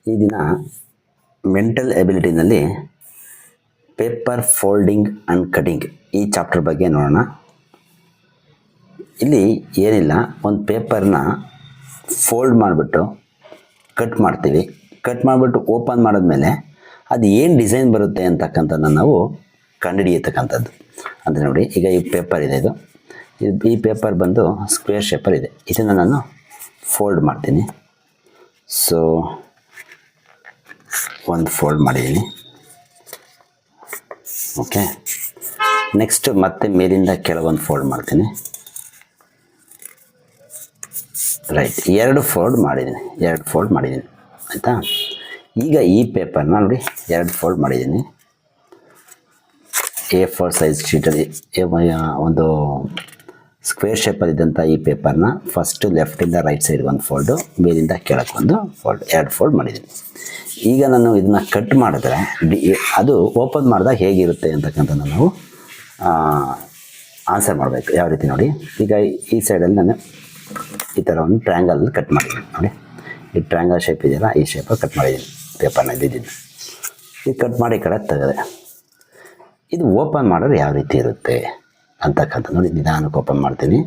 ಈ ದಿನ ಮೆಂಟಲ್ ಎಬಿಲಿಟಿನಲ್ಲಿ ಪೇಪರ್ ಫೋಲ್ಡಿಂಗ್ ಆ್ಯಂಡ್ ಕಟಿಂಗ್ ಈ ಚಾಪ್ಟರ್ ಬಗ್ಗೆ ನೋಡೋಣ. ಇಲ್ಲಿ ಏನಿಲ್ಲ, ಒಂದು ಪೇಪರ್ನ ಫೋಲ್ಡ್ ಮಾಡಿಬಿಟ್ಟು ಕಟ್ ಮಾಡ್ತೀವಿ. ಕಟ್ ಮಾಡಿಬಿಟ್ಟು ಓಪನ್ ಮಾಡಿದ್ಮೇಲೆ ಅದು ಏನು ಡಿಸೈನ್ ಬರುತ್ತೆ ಅಂತಕ್ಕಂಥದ್ದನ್ನು ನಾವು ಕಂಡುಹಿಡಿಯತಕ್ಕಂಥದ್ದು. ಅಂದರೆ ನೋಡಿ, ಈಗ ಈ ಪೇಪರ್ ಇದೆ, ಈ ಪೇಪರ್ ಬಂದು ಸ್ಕ್ವೇರ್ ಶೇಪರ್ ಇದೆ. ಇದನ್ನು ನಾನು ಫೋಲ್ಡ್ ಮಾಡ್ತೀನಿ. ಸೊ ಒಂದು ಫೋಲ್ಡ್ ಮಾಡಿದ್ದೀನಿ. ಓಕೆ, ನೆಕ್ಸ್ಟ್ ಮತ್ತೆ ಮೇಲಿಂದ ಕೆಳಗೊಂದು ಫೋಲ್ಡ್ ಮಾಡ್ತೀನಿ. ರೈಟ್, ಎರಡು ಫೋಲ್ಡ್ ಮಾಡಿದ್ದೀನಿ ಆಯಿತಾ. ಈಗ ಈ ಪೇಪರ್ನ ನೋಡಿ ಎರಡು ಫೋಲ್ಡ್ ಮಾಡಿದ್ದೀನಿ. A4 ಸೈಜ್ ಶೀಟಲ್ಲಿ ಒಂದು ಸ್ಕ್ವೇರ್ ಶೇಪಲ್ಲಿದ್ದಂಥ ಈ ಪೇಪರ್ನ ಫಸ್ಟು ಲೆಫ್ಟಿಂದ ರೈಟ್ ಸೈಡ್ ಒಂದು ಫೋಲ್ಡು, ಮೇಲಿಂದ ಕೆಳಕ್ಕೆ ಒಂದು ಫೋಲ್ಡ್, ಎರಡು ಫೋಲ್ಡ್ ಮಾಡಿದ್ದೀನಿ. ಈಗ ನಾನು ಇದನ್ನು ಕಟ್ ಮಾಡಿದ್ರೆ ಅದು ಓಪನ್ ಮಾಡಿದಾಗ ಹೇಗಿರುತ್ತೆ ಅಂತಕ್ಕಂಥದ್ದು ನಾವು ಆನ್ಸರ್ ಮಾಡಬೇಕು. ಯಾವ ರೀತಿ ನೋಡಿ, ಈಗ ಈ ಸೈಡಲ್ಲಿ ನಾನು ಈ ಥರ ಒಂದು ಟ್ರ್ಯಾಂಗಲ್ ಕಟ್ ಮಾಡಿದ್ದೀನಿ. ನೋಡಿ, ಈ ಟ್ರ್ಯಾಂಗಲ್ ಶೇಪ್ ಇದೆಯಲ್ಲ, ಈ ಶೇಪಲ್ಲಿ ಕಟ್ ಮಾಡಿದ್ದೀನಿ ಪೇಪರ್ನ. ಇದ್ದಿದ್ದು ಇದು ಕಟ್ ಮಾಡಿ ಈ ಕಡೆ ತೆಗೆದೆ. ಇದು ಓಪನ್ ಮಾಡಿದ್ರೆ ಯಾವ ರೀತಿ ಇರುತ್ತೆ ಅಂತಕ್ಕಂಥ ನೋಡಿ, ನಿಧಾನಕ್ಕೆ ಓಪನ್ ಮಾಡ್ತೀನಿ.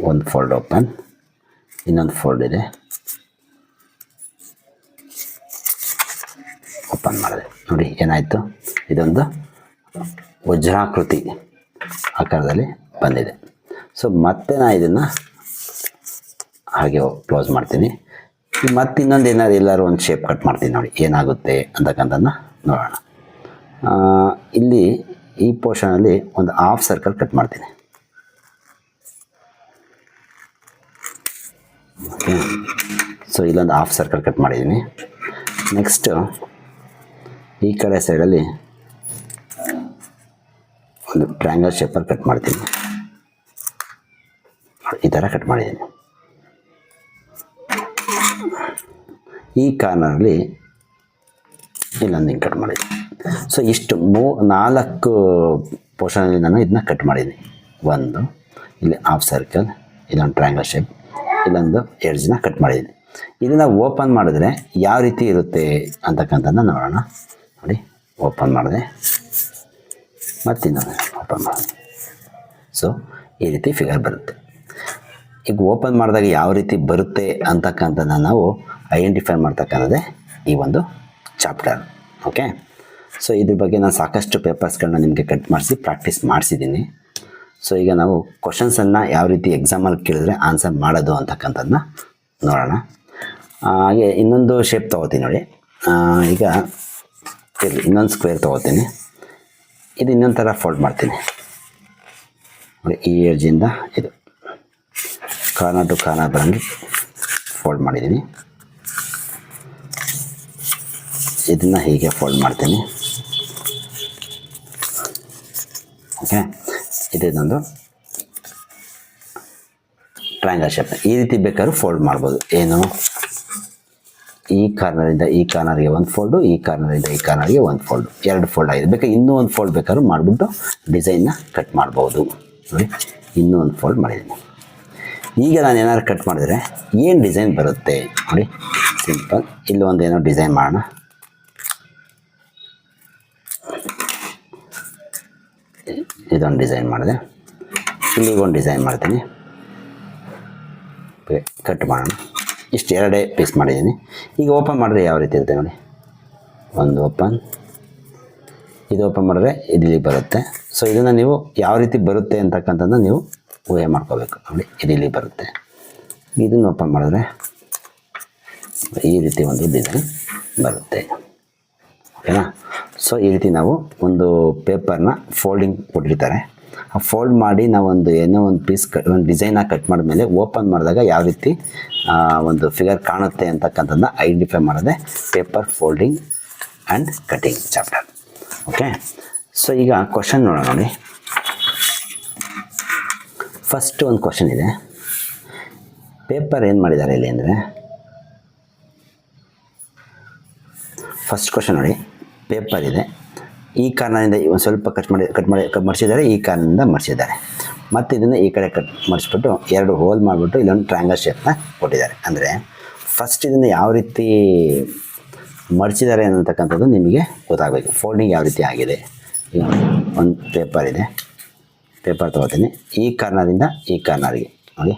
ಒಂದು ಫೋಲ್ಡ್ ಓಪನ್, ಇನ್ನೊಂದು ಫೋಲ್ಡ್ ಇದೆ, ಓಪನ್ ಮಾಡಿದೆ. ನೋಡಿ ಏನಾಯಿತು, ಇದೊಂದು ವಜ್ರಾಕೃತಿ ಆಕಾರದಲ್ಲಿ ಬಂದಿದೆ. ಸೊ ಮತ್ತೆ ನಾನು ಇದನ್ನು ಹಾಗೆ ಕ್ಲೋಸ್ ಮಾಡ್ತೀನಿ. ಮತ್ತೆ ಇನ್ನೊಂದು ಏನಾದ್ರು ಎಲ್ಲರೂ ಒಂದು ಶೇಪ್ ಕಟ್ ಮಾಡ್ತೀನಿ. ನೋಡಿ ಏನಾಗುತ್ತೆ ಅಂತಕ್ಕಂಥದ್ದನ್ನ ನೋಡೋಣ. ಇಲ್ಲಿ ಈ ಪೋರ್ಷನಲ್ಲಿ ಒಂದು ಹಾಫ್ ಸರ್ಕಲ್ ಕಟ್ ಮಾಡ್ತೀನಿ. ಓಕೆ, ಸೊ ಇಲ್ಲೊಂದು ಹಾಫ್ ಸರ್ಕಲ್ ಕಟ್ ಮಾಡಿದ್ದೀನಿ. ನೆಕ್ಸ್ಟು ಈ ಕಡೆ ಸೈಡಲ್ಲಿ ಒಂದು ಟ್ರ್ಯಾಂಗಲ್ ಶೇಪಲ್ಲಿ ಕಟ್ ಮಾಡ್ತೀನಿ. ಈ ಥರ ಕಟ್ ಮಾಡಿದ್ದೀನಿ. ಈ ಕಾರ್ನರಲ್ಲಿ ಇಲ್ಲೊಂದು ಹಿಂಗೆ ಕಟ್ ಮಾಡಿದ್ದೀನಿ. ಸೊ ಇಷ್ಟು 4 ಪೋರ್ಷನಲ್ಲಿ ನಾನು ಇದನ್ನ ಕಟ್ ಮಾಡಿದ್ದೀನಿ. ಒಂದು ಇಲ್ಲಿ ಹಾಫ್ ಸರ್ಕಲ್, ಇಲ್ಲೊಂದು ಟ್ರ್ಯಾಂಗಲ್ ಶೇಪ್, ಇಲ್ಲೊಂದು ಎಡ್ಜ್ನ ಕಟ್ ಮಾಡಿದ್ದೀನಿ. ಇದನ್ನು ಓಪನ್ ಮಾಡಿದ್ರೆ ಯಾವ ರೀತಿ ಇರುತ್ತೆ ಅಂತಕ್ಕಂಥದ್ದನ್ನ ನೋಡೋಣ. ನೋಡಿ, ಓಪನ್ ಮಾಡಿದೆ, ಮತ್ತಿನ್ನೊಂದು ಓಪನ್ ಮಾಡಿದೆ. ಸೊ ಈ ರೀತಿ ಫಿಗರ್ ಬರುತ್ತೆ. ಈಗ ಓಪನ್ ಮಾಡಿದಾಗ ಯಾವ ರೀತಿ ಬರುತ್ತೆ ಅಂತಕ್ಕಂಥದ್ದನ್ನ ನಾವು ಐಡೆಂಟಿಫೈ ಮಾಡ್ತಕ್ಕಂಥದ್ದೇ ಈ ಒಂದು ಚಾಪ್ಟರ್. ಓಕೆ, ಸೊ ಇದ್ರ ಬಗ್ಗೆ ನಾನು ಸಾಕಷ್ಟು ಪೇಪರ್ಸ್ಗಳನ್ನ ನಿಮಗೆ ಕಟ್ ಮಾಡಿಸಿ ಪ್ರಾಕ್ಟೀಸ್ ಮಾಡಿಸಿದ್ದೀನಿ. ಸೊ ಈಗ ನಾವು ಕ್ವಶನ್ಸನ್ನು ಯಾವ ರೀತಿ ಎಕ್ಸಾಮಲ್ಲಿ ಕೇಳಿದ್ರೆ ಆನ್ಸರ್ ಮಾಡೋದು ಅಂತಕ್ಕಂಥದ್ದನ್ನ ನೋಡೋಣ. ಹಾಗೆ ಇನ್ನೊಂದು ಶೇಪ್ ತೊಗೋತೀನಿ ನೋಡಿ. ಈಗ ಇರಲಿ, ಇನ್ನೊಂದು ಸ್ಕ್ವೇರ್ ತೊಗೋತೀನಿ. ಇದು ಇನ್ನೊಂದು ಥರ ಫೋಲ್ಡ್ ಮಾಡ್ತೀನಿ. ನೋಡಿ, ಈ ಎಡ್ಜಿಂದ ಇದು ಕಾರ್ನರ್ ಟು ಕಾರ್ನರ್ ಬರಂಗೆ ಫೋಲ್ಡ್ ಮಾಡಿದ್ದೀನಿ. ಇದನ್ನು ಹೀಗೆ ಫೋಲ್ಡ್ ಮಾಡ್ತೀನಿ. ಓಕೆ, ಇದೊಂದು ಟ್ರಯಾಂಗಲ್ ಶೇಪ್. ಈ ರೀತಿ ಬೇಕಾದ್ರೂ ಫೋಲ್ಡ್ ಮಾಡ್ಬೋದು. ಏನು, ಈ ಕಾರ್ನರಿಂದ ಈ ಕಾರ್ನರ್ಗೆ ಒಂದು ಫೋಲ್ಡು, ಈ ಕಾರ್ನರಿಂದ ಈ ಕಾರ್ನರ್ಗೆ ಒಂದು ಫೋಲ್ಡು, ಎರಡು ಫೋಲ್ಡ್ ಆಗಿದೆ. ಬೇಕಾದ್ರೆ ಇನ್ನೂ ಒಂದು ಫೋಲ್ಡ್ ಬೇಕಾದ್ರೂ ಮಾಡಿಬಿಟ್ಟು ಡಿಸೈನ್ನ ಕಟ್ ಮಾಡ್ಬೋದು. ನೋಡಿ, ಇನ್ನೂ ಒಂದು ಫೋಲ್ಡ್ ಮಾಡಿದ್ದೀನಿ. ಈಗ ನಾನು ಏನಾದ್ರು ಕಟ್ ಮಾಡಿದ್ರೆ ಏನು ಡಿಸೈನ್ ಬರುತ್ತೆ ನೋಡಿ, ಸಿಂಪಲ್. ಇಲ್ಲಿ ಒಂದು ಏನೋ ಡಿಸೈನ್ ಮಾಡೋಣ. ಇದೊಂದು ಡಿಸೈನ್ ಮಾಡಿದೆ, ಇಲ್ಲಿಗೊಂದು ಡಿಸೈನ್ ಮಾಡ್ತೀನಿ. ಕಟ್ ಮಾಡೋಣ. ಇಷ್ಟು ಎರಡೇ ಪೀಸ್ ಮಾಡಿದ್ದೀನಿ. ಈಗ ಓಪನ್ ಮಾಡಿದ್ರೆ ಯಾವ ರೀತಿ ಇರುತ್ತೆ ನೋಡಿ. ಒಂದು ಓಪನ್, ಇದು ಓಪನ್ ಮಾಡಿದ್ರೆ ಇಲ್ಲಿ ಬರುತ್ತೆ. ಸೊ ಇದನ್ನು ನೀವು ಯಾವ ರೀತಿ ಬರುತ್ತೆ ಅಂತಕ್ಕಂಥದ್ದನ್ನ ನೀವು ಊಹೆ ಮಾಡ್ಕೋಬೇಕು. ನೋಡಿ, ಇಲ್ಲಿ ಬರುತ್ತೆ. ಇದನ್ನು ಓಪನ್ ಮಾಡಿದ್ರೆ ಈ ರೀತಿ ಒಂದು ಡಿಸೈನ್ ಬರುತ್ತೆ. ಓಕೆನಾ. ಸೊ ಈ ರೀತಿ ನಾವು ಒಂದು ಪೇಪರ್ನ ಫೋಲ್ಡಿಂಗ್ ಕೊಟ್ಟಿರ್ತಾರೆ, ಆ ಫೋಲ್ಡ್ ಮಾಡಿ ನಾವೊಂದು ಏನೋ ಒಂದು ಪೀಸ್ ಒಂದು ಡಿಸೈನಾಗಿ ಕಟ್ ಮಾಡಿದ್ಮೇಲೆ ಓಪನ್ ಮಾಡಿದಾಗ ಯಾವ ರೀತಿ ಒಂದು ಫಿಗರ್ ಕಾಣುತ್ತೆ ಅಂತಕ್ಕಂಥದ್ದನ್ನ ಐಡೆಂಟಿಫೈ ಮಾಡೋದೇ paper folding and cutting chapter. Okay, so ಈಗ ಕ್ವಶನ್ ನೋಡೋಣ. ನೋಡಿ, ಫಸ್ಟ್ ಒಂದು ಕ್ವಶನ್ ಇದೆ. ಪೇಪರ್ ಏನು ಮಾಡಿದ್ದಾರೆ ಇಲ್ಲಿ ಅಂದರೆ, ಫಸ್ಟ್ ಕ್ವಶನ್ ನೋಡಿ, ಪೇಪರ್ ಇದೆ, ಈ ಕಾರ್ನರಿಂದ ಒಂದು ಸ್ವಲ್ಪ ಕಟ್ ಮಡಿಸಿದ್ದಾರೆ, ಈ ಕಾರ್ನರಿಂದ ಮಡಿಸಿದ್ದಾರೆ. ಮತ್ತು ಇದನ್ನು ಈ ಕಡೆ ಕಟ್ ಮಾಡಿಸ್ಬಿಟ್ಟು 2 ಹೋಲ್ ಮಾಡಿಬಿಟ್ಟು ಇಲ್ಲೊಂದು ಟ್ರಯಾಂಗಲ್ ಶೇಪ್ನ ಕೊಟ್ಟಿದ್ದಾರೆ. ಅಂದರೆ ಫಸ್ಟ್ ಇದನ್ನು ಯಾವ ರೀತಿ ಮಡಿಸಿದ್ದಾರೆ ಅನ್ನತಕ್ಕಂಥದ್ದು ನಿಮಗೆ ಗೊತ್ತಾಗಬೇಕು. ಫೋಲ್ಡಿಂಗ್ ಯಾವ ರೀತಿ ಆಗಿದೆ. ಈಗ ಒಂದು ಪೇಪರ್ ಇದೆ, ಪೇಪರ್ ತೊಗೋತೀನಿ, ಈ ಕಾರ್ನರಿಂದ ಈ ಕಾರ್ನರ್ಗೆ ನೋಡಿ,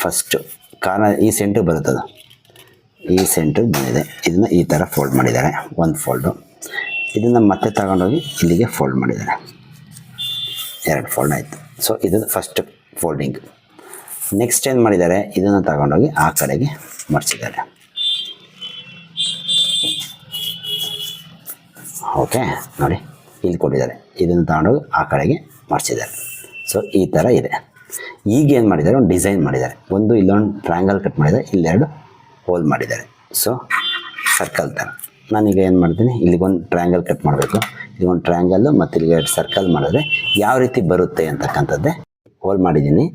ಫಸ್ಟು ಕಾರ್ನರ್ ಈ ಸೆಂಟ್ರಿಗೆ ಬರುತ್ತದು, ಈ ಸೆಂಟ್ರಿಗೆ ಬಂದಿದೆ. ಇದನ್ನು ಈ ಥರ ಫೋಲ್ಡ್ ಮಾಡಿದ್ದಾರೆ, ಒಂದು ಫೋಲ್ಡು. ಇದನ್ನು ಮತ್ತೆ ತಗೊಂಡೋಗಿ ಇಲ್ಲಿಗೆ ಫೋಲ್ಡ್ ಮಾಡಿದ್ದಾರೆ, 2 ಫೋಲ್ಡ್ ಆಯಿತು. ಸೊ ಇದು ಫಸ್ಟ್ ಫೋಲ್ಡಿಂಗ್. ನೆಕ್ಸ್ಟ್ ಏನು ಮಾಡಿದ್ದಾರೆ, ಇದನ್ನು ತಗೊಂಡೋಗಿ ಆ ಕಡೆಗೆ ಮಡಿಸಿದ್ದಾರೆ. ಓಕೆ, ನೋಡಿ ಇಲ್ಲಿ ಕೊಟ್ಟಿದ್ದಾರೆ, ಇದನ್ನು ತಗೊಂಡೋಗಿ ಆ ಕಡೆಗೆ ಮಡಿಸಿದ್ದಾರೆ. ಸೊ ಈ ಥರ ಇದೆ. ಈಗ ಏನು ಮಾಡಿದ್ದಾರೆ, ಒಂದು ಡಿಸೈನ್ ಮಾಡಿದ್ದಾರೆ. ಒಂದು ಇಲ್ಲೊಂದು ಟ್ರಯಾಂಗಲ್ ಕಟ್ ಮಾಡಿದ್ದಾರೆ, ಇಲ್ಲೆರಡು ಹೋಲ್ ಮಾಡಿದ್ದಾರೆ. ಸೊ ಸರ್ಕಲ್ ಥರ. ನಾನೀಗ ಏನು ಮಾಡ್ತೀನಿ, ಇಲ್ಲಿಗೊಂದು ಟ್ರಯಾಂಗಲ್ ಕಟ್ ಮಾಡಬೇಕು, ಇಲ್ಲಿಗೊಂದು ಟ್ರಯಾಂಗಲ್ಲು ಮತ್ತು ಇಲ್ಲಿಗೆ 2 ಸರ್ಕಲ್ ಮಾಡಿದ್ರೆ ಯಾವ ರೀತಿ ಬರುತ್ತೆ ಅಂತಕ್ಕಂಥದ್ದೇ ಹೋಲ್ ಮಾಡಿದ್ದೀನಿ.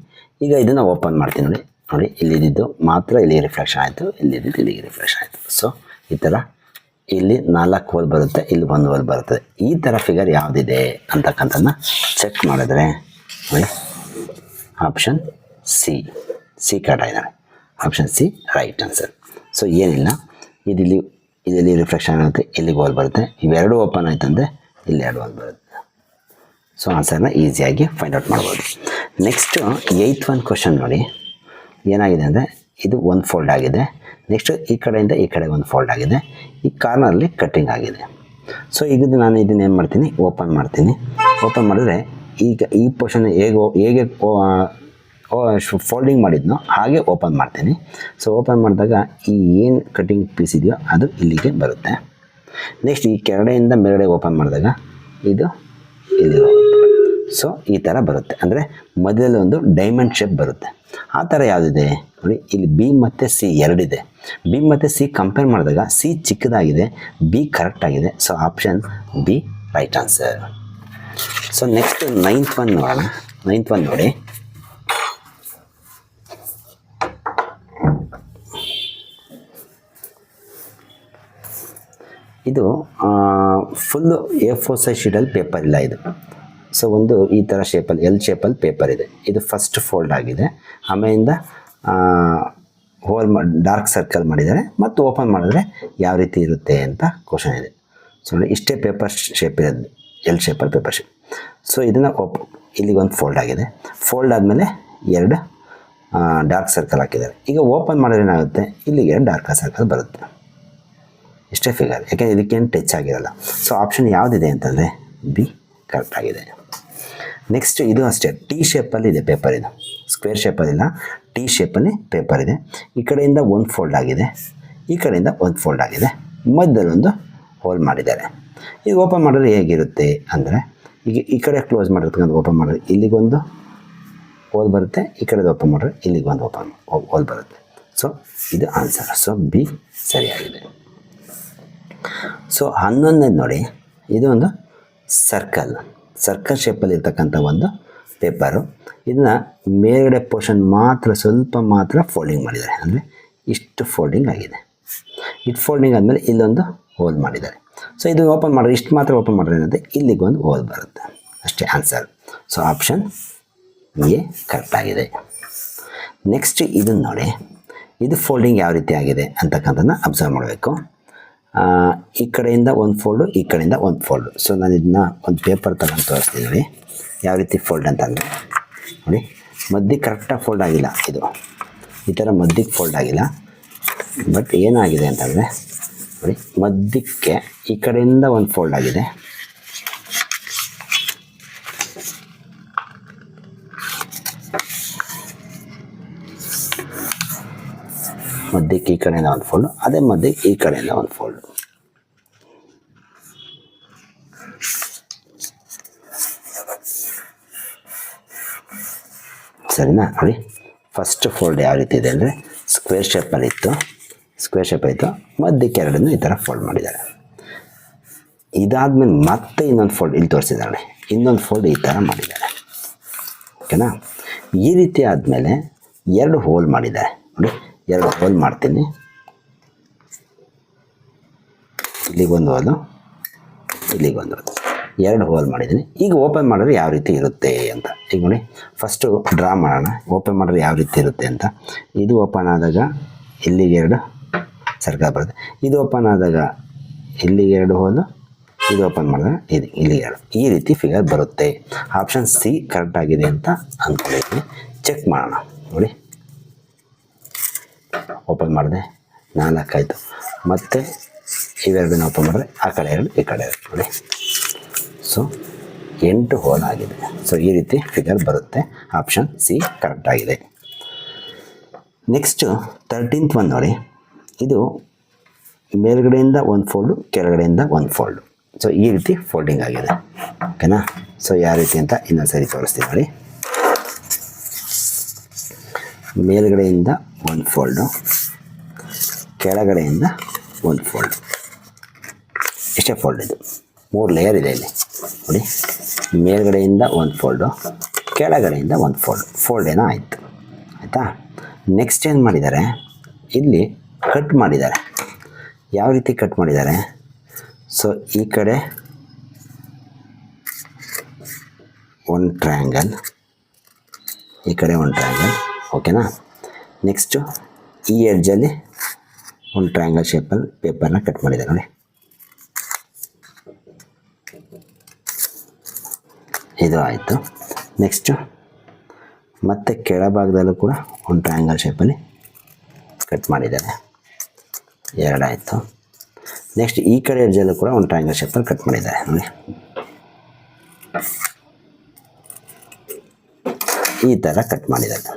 ಈಗ ಇದನ್ನು ಓಪನ್ ಮಾಡ್ತೀನಿ. ನೋಡಿ ಇಲ್ಲಿದ್ದು ಮಾತ್ರ ಇಲ್ಲಿ ರಿಫ್ಲೆಕ್ಷನ್ ಆಯಿತು, ಇಲ್ಲಿದ್ದು ಇಲ್ಲಿಗೆ ರಿಫ್ಲೆಕ್ಷನ್ ಆಯಿತು. ಸೊ ಈ ಥರ ಇಲ್ಲಿ 4 ಹೋಲ್ ಬರುತ್ತೆ, ಇಲ್ಲಿ 1 ಹೋಲ್ ಬರ್ತದೆ. ಈ ಥರ ಫಿಗರ್ ಯಾವುದಿದೆ ಅಂತಕ್ಕಂಥದ್ದನ್ನ ಚೆಕ್ ಮಾಡಿದ್ರೆ ನೋಡಿ, option C correct. Option C right answer. So ಏನಿಲ್ಲ, ಇದರಲ್ಲಿ ರಿಫ್ಲೆಕ್ಷನ್ ಆಗುತ್ತೆ, ಇಲ್ಲಿಗೆ ಹೋಲ್ ಬರುತ್ತೆ. ಇವೆರಡು ಓಪನ್ ಆಯ್ತು ಅಂದರೆ ಇಲ್ಲಿ 2 ಹೋಲ್ ಬರುತ್ತೆ. ಸೊ ಆನ್ಸರ್ನ ಈಸಿಯಾಗಿ ಫೈಂಡ್ ಔಟ್ ಮಾಡ್ಬೋದು. ನೆಕ್ಸ್ಟು 8th ಒಂದು ಕ್ವಶನ್ ನೋಡಿ, ಏನಾಗಿದೆ ಅಂದರೆ ಇದು 1 ಫೋಲ್ಡ್ ಆಗಿದೆ. ನೆಕ್ಸ್ಟು ಈ ಕಡೆಯಿಂದ ಈ ಕಡೆ 1 ಫೋಲ್ಡ್ ಆಗಿದೆ, ಈ ಕಾರ್ನರ್ಲಿ ಕಟ್ಟಿಂಗ್ ಆಗಿದೆ. ಸೊ ಈಗ ನಾನು ಇದನ್ನೇನು ಮಾಡ್ತೀನಿ, ಓಪನ್ ಮಾಡ್ತೀನಿ. ಓಪನ್ ಮಾಡಿದ್ರೆ ಈಗ ಈ ಪೋರ್ಷನ್ ಹೇಗೆ ಫೋಲ್ಡಿಂಗ್ ಮಾಡಿದ್ನೋ ಹಾಗೆ ಓಪನ್ ಮಾಡ್ತೀನಿ. ಸೊ ಓಪನ್ ಮಾಡಿದಾಗ ಈ ಏನು ಕಟ್ಟಿಂಗ್ ಪೀಸ್ ಇದೆಯೋ ಅದು ಇಲ್ಲಿಗೆ ಬರುತ್ತೆ. ನೆಕ್ಸ್ಟ್ ಈ ಕೆಳಗಡೆಯಿಂದ ಮೇಲ್ಗಡೆ ಓಪನ್ ಮಾಡಿದಾಗ ಇದು ಇಲ್ಲಿ ಹೋಗುತ್ತೆ. ಸೊ ಈ ಥರ ಬರುತ್ತೆ. ಅಂದರೆ ಮಧ್ಯದಲ್ಲಿ ಒಂದು ಡೈಮಂಡ್ ಶೇಪ್ ಬರುತ್ತೆ. ಆ ಥರ ಯಾವುದಿದೆ ನೋಡಿ, ಇಲ್ಲಿ ಬಿ ಮತ್ತು ಸಿ 2 ಇದೆ. ಬಿ ಮತ್ತು ಸಿ ಕಂಪೇರ್ ಮಾಡಿದಾಗ ಸಿ ಚಿಕ್ಕದಾಗಿದೆ, ಬಿ ಕರೆಕ್ಟ್ ಆಗಿದೆ. So option B right answer. So next 9th ಒಂದು ನೋಡೋಣ. 9th ಒಂದು ನೋಡಿ, ಇದು ಫುಲ್ಲು A4 ಸೈಜ್ ಶೀಟಲ್ಲಿ ಪೇಪರ್ ಇಲ್ಲ ಇದು. ಸೊ ಒಂದು ಈ ಥರ ಶೇಪಲ್ಲಿ L ಶೇಪಲ್ಲಿ ಪೇಪರ್ ಇದೆ. ಇದು ಫಸ್ಟ್ ಫೋಲ್ಡ್ ಆಗಿದೆ, ಆಮೇಲಿಂದ ಹೋಲ್ ಡಾರ್ಕ್ ಸರ್ಕಲ್ ಮಾಡಿದ್ದಾರೆ. ಮತ್ತು ಓಪನ್ ಮಾಡಿದ್ರೆ ಯಾವ ರೀತಿ ಇರುತ್ತೆ ಅಂತ ಕ್ವಶನ್ ಇದೆ. ಸೊ ನೋಡಿ, ಇಷ್ಟೇ ಪೇಪರ್ ಶೇಪ್ ಇರೋದು, L ಶೇಪಲ್ಲಿ ಪೇಪರ್ ಶೇಪ್. ಸೊ ಇದನ್ನು ಇಲ್ಲಿಗೆ ಒಂದು ಫೋಲ್ಡ್ ಆಗಿದೆ. ಫೋಲ್ಡ್ ಆದಮೇಲೆ 2 ಡಾರ್ಕ್ ಸರ್ಕಲ್ ಹಾಕಿದ್ದಾರೆ. ಈಗ ಓಪನ್ ಮಾಡಿದ್ರೆ ಏನಾಗುತ್ತೆ, ಇಲ್ಲಿಗೆ ಡಾರ್ಕ್ ಸರ್ಕಲ್ ಬರುತ್ತೆ. ಇಷ್ಟೇ ಫಿಗರ್, ಯಾಕೆಂದರೆ ಇದಕ್ಕೇನು ಟಚ್ ಆಗಿರಲ್ಲ. ಸೊ ಆಪ್ಷನ್ ಯಾವುದಿದೆ ಅಂತಂದರೆ ಬಿ ಕರೆಕ್ಟ್ ಆಗಿದೆ. ನೆಕ್ಸ್ಟ್ ಇದು ಅಷ್ಟೇ, ಟಿ ಶೇಪಲ್ಲಿ ಇದೆ ಪೇಪರ್. ಇದು ಸ್ಕ್ವೇರ್ ಶೇಪಲ್ಲಿಲ್ಲ, ಟಿ ಶೇಪಲ್ಲಿ ಪೇಪರ್ ಇದೆ. ಈ ಕಡೆಯಿಂದ 1 ಫೋಲ್ಡ್ ಆಗಿದೆ, ಈ ಕಡೆಯಿಂದ 1 ಫೋಲ್ಡ್ ಆಗಿದೆ, ಮಧ್ಯದಲ್ಲಿ ಒಂದು ಹೋಲ್ ಮಾಡಿದ್ದಾರೆ. ಈಗ ಓಪನ್ ಮಾಡಿದ್ರೆ ಹೇಗಿರುತ್ತೆ ಅಂದರೆ, ಈಗ ಈ ಕಡೆ ಕ್ಲೋಸ್ ಮಾಡಿರ್ತಕ್ಕಂಥ ಓಪನ್ ಮಾಡಿದ್ರೆ ಇಲ್ಲಿಗೊಂದು ಹೋಲ್ ಬರುತ್ತೆ, ಈ ಕಡೆದು ಓಪನ್ ಮಾಡಿದ್ರೆ ಇಲ್ಲಿಗೊಂದು ಹೋಲ್ ಬರುತ್ತೆ. ಸೊ ಇದು ಆನ್ಸರ್. ಸೊ ಬಿ ಸರಿಯಾಗಿದೆ. ಸೊ 11ನೇದು ನೋಡಿ, ಇದು ಒಂದು ಸರ್ಕಲ್ ಶೇಪಲ್ಲಿ ಇರ್ತಕ್ಕಂಥ ಒಂದು ಪೇಪರು. ಇದನ್ನು ಮೇಲ್ಗಡೆ ಪೋರ್ಷನ್ ಮಾತ್ರ ಸ್ವಲ್ಪ ಮಾತ್ರ ಫೋಲ್ಡಿಂಗ್ ಮಾಡಿದ್ದಾರೆ. ಅಂದರೆ ಇಷ್ಟು ಫೋಲ್ಡಿಂಗ್ ಆಗಿದೆ. ಇಷ್ಟು ಫೋಲ್ಡಿಂಗ್ ಆದಮೇಲೆ ಇಲ್ಲೊಂದು ಹೋಲ್ ಮಾಡಿದ್ದಾರೆ. ಸೊ ಇದು ಓಪನ್ ಮಾಡಿದ್ರೆ ಇಷ್ಟು ಮಾತ್ರ ಓಪನ್ ಮಾಡಿದ್ರೆ ಏನಂತೆ ಇಲ್ಲಿಗೊಂದು ಹೋಲ್ ಬರುತ್ತೆ. ಅಷ್ಟೇ answer. So option A correct ಆಗಿದೆ. ನೆಕ್ಸ್ಟ್ ಇದನ್ನು ನೋಡಿ, ಇದು ಫೋಲ್ಡಿಂಗ್ ಯಾವ ರೀತಿ ಆಗಿದೆ ಅಂತಕ್ಕಂಥದ್ದನ್ನ ಅಬ್ಸರ್ವ್ ಮಾಡಬೇಕು. ಈ ಕಡೆಯಿಂದ 1 ಫೋಲ್ಡು, ಈ ಕಡೆಯಿಂದ 1 ಫೋಲ್ಡು. ಸೊ ನಾನು ಇದನ್ನ ಒಂದು ಪೇಪರ್ ತಗೊಂಡು ತೋರಿಸ್ತೀನಿ ಯಾವ ರೀತಿ ಫೋಲ್ಡ್ ಅಂತಂದರೆ. ನೋಡಿ, ಮಧ್ಯಕ್ಕೆ ಕರೆಕ್ಟಾಗಿ ಫೋಲ್ಡ್ ಆಗಿಲ್ಲ, ಇದು ಈ ಥರ ಮಧ್ಯಕ್ಕೆ ಫೋಲ್ಡ್ ಆಗಿಲ್ಲ. ಬಟ್ ಏನಾಗಿದೆ ಅಂತಂದರೆ ನೋಡಿ, ಮಧ್ಯಕ್ಕೆ ಈ ಕಡೆಯಿಂದ 1 ಫೋಲ್ಡ್ ಆಗಿದೆ, ಮಧ್ಯಕ್ಕೆ ಈ ಕಡೆಯಿಂದ 1 ಫೋಲ್ಡು, ಅದೇ ಮಧ್ಯಕ್ಕೆ ಈ ಕಡೆಯಿಂದ 1 ಫೋಲ್ಡು. ಸರಿನಾ? ನೋಡಿ, ಫಸ್ಟ್ ಫೋಲ್ಡ್ ಯಾವ ರೀತಿ ಇದೆ ಅಂದರೆ ಸ್ಕ್ವೇರ್ ಶೇಪಲ್ಲಿತ್ತು, ಮಧ್ಯಕ್ಕೆ 2 ಈ ಥರ ಫೋಲ್ಡ್ ಮಾಡಿದ್ದಾರೆ. ಇದಾದಮೇಲೆ ಮತ್ತೆ ಇನ್ನೊಂದು ಫೋಲ್ಡ್ ಇಲ್ಲಿ ತೋರಿಸಿದ್ದಾರೆ, ಇನ್ನೊಂದು ಫೋಲ್ಡ್ ಈ ಥರ ಮಾಡಿದ್ದಾರೆ. ಓಕೆನಾ? ಈ ರೀತಿ ಆದಮೇಲೆ 2 ಹೋಲ್ ಮಾಡಿದ್ದಾರೆ. ನೋಡಿ, 2 ಹೋಲ್ ಮಾಡ್ತೀನಿ. ಇಲ್ಲಿಗೊಂದು ಹೋಲು, ಇಲ್ಲಿಗೊಂದು ಹೋಲು. 2 ಹೋಲ್ ಮಾಡಿದ್ದೀನಿ. ಈಗ ಓಪನ್ ಮಾಡಿದ್ರೆ ಯಾವ ರೀತಿ ಇರುತ್ತೆ ಅಂತ ಈಗ ನೋಡಿ, ಫಸ್ಟು ಡ್ರಾ ಮಾಡೋಣ. ಓಪನ್ ಮಾಡಿದ್ರೆ ಯಾವ ರೀತಿ ಇರುತ್ತೆ ಅಂತ. ಇದು ಓಪನ್ ಆದಾಗ ಇಲ್ಲಿಗೆ 2 ಸರ್ಕಲ್ ಬರುತ್ತೆ. ಇದು ಓಪನ್ ಆದಾಗ ಇಲ್ಲಿಗೆ 2 ಹೋಲು, ಇದು ಓಪನ್ ಮಾಡಿದ್ರೆ ಇಲ್ಲಿಗೆ 2. ಈ ರೀತಿ ಫಿಗರ್ ಬರುತ್ತೆ. ಆಪ್ಷನ್ ಸಿ ಕರೆಕ್ಟ್ ಆಗಿದೆ ಅಂತ ಅಂದ್ಕೊಂಡಿದ್ದೀನಿ. ಚೆಕ್ ಮಾಡೋಣ. ನೋಡಿ, ಓಪನ್ ಮಾಡಿದೆ 4 ಆಯಿತು. ಮತ್ತು ಇವೆರಡನ್ನ ಓಪನ್ ಮಾಡಿದ್ರೆ ಆ ಕಡೆ 2 ಈ ಕಡೆ 2 ನೋಡಿ. ಸೊ 8 ಹೋಲ್ ಆಗಿದೆ. ಸೊ ಈ ರೀತಿ ಫಿಗರ್ ಬರುತ್ತೆ. ಆಪ್ಷನ್ ಸಿ ಕರೆಕ್ಟ್ ಆಗಿದೆ. ನೆಕ್ಸ್ಟು 13th ಒನ್ ನೋಡಿ. ಇದು ಮೇಲ್ಗಡೆಯಿಂದ 1 ಫೋಲ್ಡು, ಕೆಳಗಡೆಯಿಂದ 1 ಫೋಲ್ಡು. ಸೊ ಈ ರೀತಿ ಫೋಲ್ಡಿಂಗ್ ಆಗಿದೆ. ಓಕೆನಾ? ಸೊ ಯಾವ ರೀತಿ ಅಂತ ಇನ್ನೊಂದು ಸರಿ ತೋರಿಸ್ತೀನಿ ನೋಡಿ. ಮೇಲ್ಗಡೆಯಿಂದ 1 ಫೋಲ್ಡು, ಕೆಳಗಡೆಯಿಂದ 1 ಫೋಲ್ಡು. ಇಷ್ಟೇ ಫೋಲ್ಡ್. ಇದು 3 ಲೇಯರ್ ಇದೆ ಇಲ್ಲಿ ನೋಡಿ. ಮೇಲ್ಗಡೆಯಿಂದ 1 ಫೋಲ್ಡು, ಕೆಳಗಡೆಯಿಂದ 1 ಫೋಲ್ಡ್ ಏನೋ ಆಯಿತು. ಆಯಿತಾ? ನೆಕ್ಸ್ಟ್ ಏನು ಮಾಡಿದ್ದಾರೆ, ಇಲ್ಲಿ ಕಟ್ ಮಾಡಿದ್ದಾರೆ. ಯಾವ ರೀತಿ ಕಟ್ ಮಾಡಿದ್ದಾರೆ? ಸೊ ಈ ಕಡೆ 1 ಟ್ರಯಾಂಗಲ್, ಈ ಕಡೆ 1 ಟ್ರಯಾಂಗಲ್. ಓಕೆನಾ? ನೆಕ್ಸ್ಟು ಈ ಎಡ್ಜಲ್ಲಿ 1 ಟ್ರಯಾಂಗಲ್ ಶೇಪಲ್ಲಿ ಪೇಪರ್ನ ಕಟ್ ಮಾಡಿದ್ದಾರೆ ನೋಡಿ. ಇದು ಆಯಿತು. ನೆಕ್ಸ್ಟು ಮತ್ತೆ ಕೆಳಭಾಗದಲ್ಲೂ ಕೂಡ 1 ಟ್ರಯಾಂಗಲ್ ಶೇಪಲ್ಲಿ ಕಟ್ ಮಾಡಿದ್ದಾರೆ. 2 ಆಯಿತು. ನೆಕ್ಸ್ಟ್ ಈ ಕಡೆ ಎಡ್ಜಲ್ಲೂ ಕೂಡ 1 ಟ್ರಯಾಂಗಲ್ ಶೇಪಲ್ಲಿ ಕಟ್ ಮಾಡಿದ್ದಾರೆ ನೋಡಿ. ಈ ಥರ ಕಟ್ ಮಾಡಿದ್ದಾರೆ.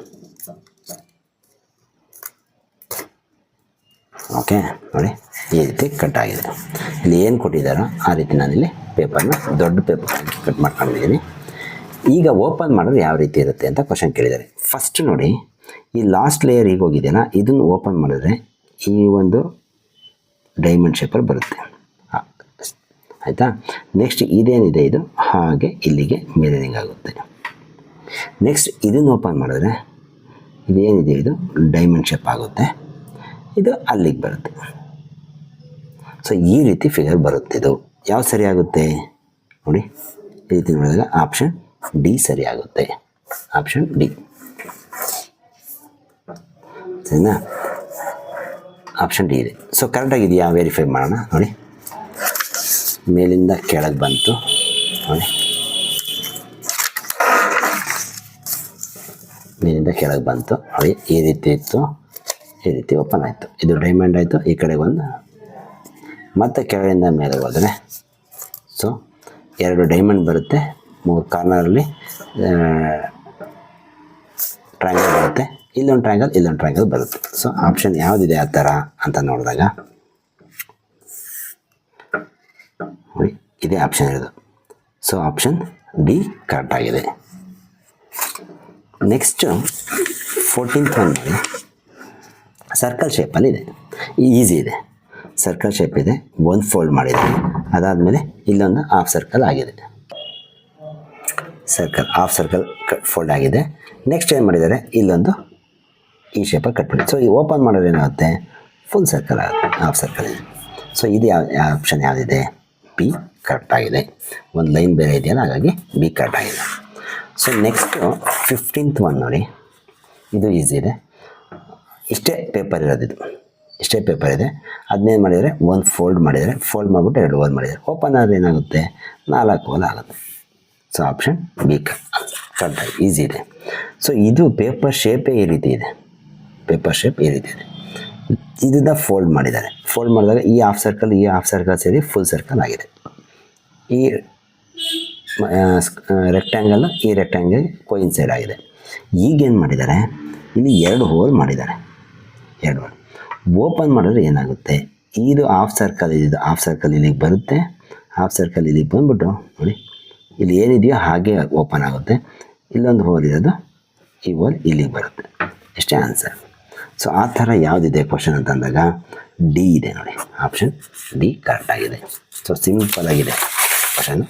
ಓಕೆ ನೋಡಿ, ಈ ರೀತಿ ಕಟ್ ಆಗಿದೆ. ಇಲ್ಲಿ ಏನು ಕೊಟ್ಟಿದ್ದಾರೋ ಆ ರೀತಿ ನಾನಿಲ್ಲಿ ಪೇಪರ್ನ ದೊಡ್ಡ ಪೇಪರ್ ಕಟ್ ಮಾಡ್ಕೊಂಡಿದ್ದೀನಿ. ಈಗ ಓಪನ್ ಮಾಡಿದ್ರೆ ಯಾವ ರೀತಿ ಇರುತ್ತೆ ಅಂತ ಕ್ವಶನ್ ಕೇಳಿದ್ದಾರೆ. ಫಸ್ಟ್ ನೋಡಿ, ಈ ಲಾಸ್ಟ್ ಲೇಯರ್ ಈಗ ಹೋಗಿದೆಯಲ್ಲ, ಇದನ್ನು ಓಪನ್ ಮಾಡಿದ್ರೆ ಈ ಒಂದು ಡೈಮಂಡ್ ಶೇಪಲ್ಲಿ ಬರುತ್ತೆ. ಆಯಿತಾ? ನೆಕ್ಸ್ಟ್ ಇದೇನಿದೆ ಇದು ಹಾಗೆ ಇಲ್ಲಿಗೆ ಮಿರರಿಂಗ್ ಆಗುತ್ತೆ. ನೆಕ್ಸ್ಟ್ ಇದನ್ನು ಓಪನ್ ಮಾಡಿದ್ರೆ ಇದೇನಿದೆ ಇದು ಡೈಮಂಡ್ ಶೇಪ್ ಆಗುತ್ತೆ. ಇದು ಅಲ್ಲಿಗೆ ಬರುತ್ತೆ. ಸೊ ಈ ರೀತಿ ಫಿಗರ್ ಬರುತ್ತೆ. ಇದು ಯಾವ ಸರಿ ಆಗುತ್ತೆ ನೋಡಿ. ಈ ರೀತಿ ನೋಡಿದಾಗ ಆಪ್ಷನ್ ಡಿ ಸರಿ ಆಗುತ್ತೆ. ಆಪ್ಷನ್ ಡಿ ಸರಿನಾ? ಆಪ್ಷನ್ ಡಿ ಇದೆ. ಸೊ ಕರೆಕ್ಟಾಗಿದೆಯಾ ವೆರಿಫೈ ಮಾಡೋಣ ನೋಡಿ. ಮೇಲಿಂದ ಕೆಳಗೆ ಬಂತು ನೋಡಿ. ಮೇಲಿಂದ ಕೆಳಗೆ ಬಂತು ನೋಡಿ. ಈ ರೀತಿ ಇತ್ತು, ಈ ರೀತಿ ಓಪನ್ ಆಯಿತು. ಇದು ಡೈಮಂಡ್ ಆಯಿತು. ಈ ಕಡೆ ಒಂದು ಮತ್ತು ಕೆಳಗಿಂದ ಮೇಲೆ ಹೋದರೆ ಸೊ 2 ಡೈಮಂಡ್ ಬರುತ್ತೆ. 3 ಕಾರ್ನರಲ್ಲಿ ಟ್ರಯಾಂಗಲ್ ಬರುತ್ತೆ. ಇಲ್ಲೊಂದು ಟ್ರಯಾಂಗಲ್, ಇಲ್ಲೊಂದು ಟ್ರಯಾಂಗಲ್ ಬರುತ್ತೆ. ಸೊ ಆಪ್ಷನ್ ಯಾವುದಿದೆ ಆ ಥರ ಅಂತ ನೋಡಿದಾಗ ನೋಡಿ, ಇದೇ ಆಪ್ಷನ್ ಇರೋದು. ಸೊ ಆಪ್ಷನ್ ಡಿ ಕರೆಕ್ಟ್ ಆಗಿದೆ. ನೆಕ್ಸ್ಟು 14th ಒನ್ ನೋಡಿ. ಸರ್ಕಲ್ ಶೇಪಲ್ಲಿದೆ. ಈಸಿ ಇದೆ. ಸರ್ಕಲ್ ಶೇಪ್ ಇದೆ. 1 ಫೋಲ್ಡ್ ಮಾಡಿದೆ. ಅದಾದಮೇಲೆ ಇಲ್ಲೊಂದು ಹಾಫ್ ಸರ್ಕಲ್ ಆಗಿದೆ. ಹಾಫ್ ಸರ್ಕಲ್ ಫೋಲ್ಡ್ ಆಗಿದೆ. ನೆಕ್ಸ್ಟ್ ಏನು ಮಾಡಿದ್ದಾರೆ, ಇಲ್ಲೊಂದು ಈ ಶೇಪಲ್ಲಿ ಕಟ್ ಮಾಡಿ. ಸೊ ಈ ಓಪನ್ ಮಾಡಿದ್ರೆ ಏನಾಗುತ್ತೆ, ಫುಲ್ ಸರ್ಕಲ್ ಆಗುತ್ತೆ. ಹಾಫ್ ಸರ್ಕಲ್ ಇದೆ. ಸೊ ಇದು ಯಾವ ಆಪ್ಷನ್ ಯಾವುದಿದೆ? ಬಿ ಕರೆಕ್ಟ್ ಆಗಿದೆ. ಒಂದು ಲೈನ್ ಬೇರೆ ಇದೆಯಲ್ಲ, ಹಾಗಾಗಿ ಬಿ ಕರೆಕ್ಟ್ ಆಗಿದೆ. ಸೊ ನೆಕ್ಸ್ಟು 15th ಒನ್ ನೋಡಿ. ಇದು ಈಸಿ ಇದೆ. ಇಷ್ಟೇ ಪೇಪರ್ ಇರೋದಿದು. ಇಷ್ಟೇ ಪೇಪರ್ ಇದೆ. ಅದನ್ನೇನು ಮಾಡಿದರೆ 1 ಫೋಲ್ಡ್ ಮಾಡಿದರೆ, ಫೋಲ್ಡ್ ಮಾಡಿಬಿಟ್ಟು 2 ಹೋಲ್ ಮಾಡಿದರೆ, ಓಪನ್ ಆದರೆ ಏನಾಗುತ್ತೆ, 4 ಹೋಲ್ ಆಗುತ್ತೆ. So option B correct easy ಇದೆ. ಸೊ ಇದು ಪೇಪರ್ ಶೇಪೇ ಈ ರೀತಿ ಇದೆ. ಪೇಪರ್ ಶೇಪ್ ಈ ರೀತಿ ಇದೆ. ಇದನ್ನು ಫೋಲ್ಡ್ ಮಾಡಿದ್ದಾರೆ. ಫೋಲ್ಡ್ ಮಾಡಿದಾಗ ಈ ಹಾಫ್ ಸರ್ಕಲ್, ಈ ಹಾಫ್ ಸರ್ಕಲ್ ಸೇರಿ ಫುಲ್ ಸರ್ಕಲ್ ಆಗಿದೆ. ಈ ರೆಕ್ಟ್ಯಾಂಗಲ್, ಈ ರೆಕ್ಟ್ಯಾಂಗಲ್ ಕೋಇನ್ಸೈಡ್ ಆಗಿದೆ. ಈಗೇನು ಮಾಡಿದ್ದಾರೆ, ಇಲ್ಲಿ 2 ಹೋಲ್ ಮಾಡಿದ್ದಾರೆ. 2 ಹೋಲ್ ಓಪನ್ ಮಾಡಿದ್ರೆ ಏನಾಗುತ್ತೆ, ಇದು ಹಾಫ್ ಸರ್ಕಲ್, ಇದು ಹಾಫ್ ಸರ್ಕಲ್ ಇಲ್ಲಿಗೆ ಬರುತ್ತೆ. ಹಾಫ್ ಸರ್ಕಲ್ ಇಲ್ಲಿಗೆ ಬಂದ್ಬಿಟ್ಟು ನೋಡಿ, ಇಲ್ಲಿ ಏನಿದೆಯೋ ಹಾಗೆ ಓಪನ್ ಆಗುತ್ತೆ. ಇಲ್ಲೊಂದು ಹೋಲ್ ಇರೋದು, ಈ ಹೋಲ್ ಇಲ್ಲಿಗೆ ಬರುತ್ತೆ. ಇಷ್ಟೇ ಆನ್ಸರ್. ಸೊ ಆ ಥರ ಯಾವುದಿದೆ ಕ್ವಶನ್ ಅಂತಂದಾಗ ಡಿ ಇದೆ ನೋಡಿ. ಆಪ್ಷನ್ ಡಿ ಕರೆಕ್ಟ್ ಆಗಿದೆ. ಸೊ ಸಿಂಪಲ್ ಆಗಿದೆ question.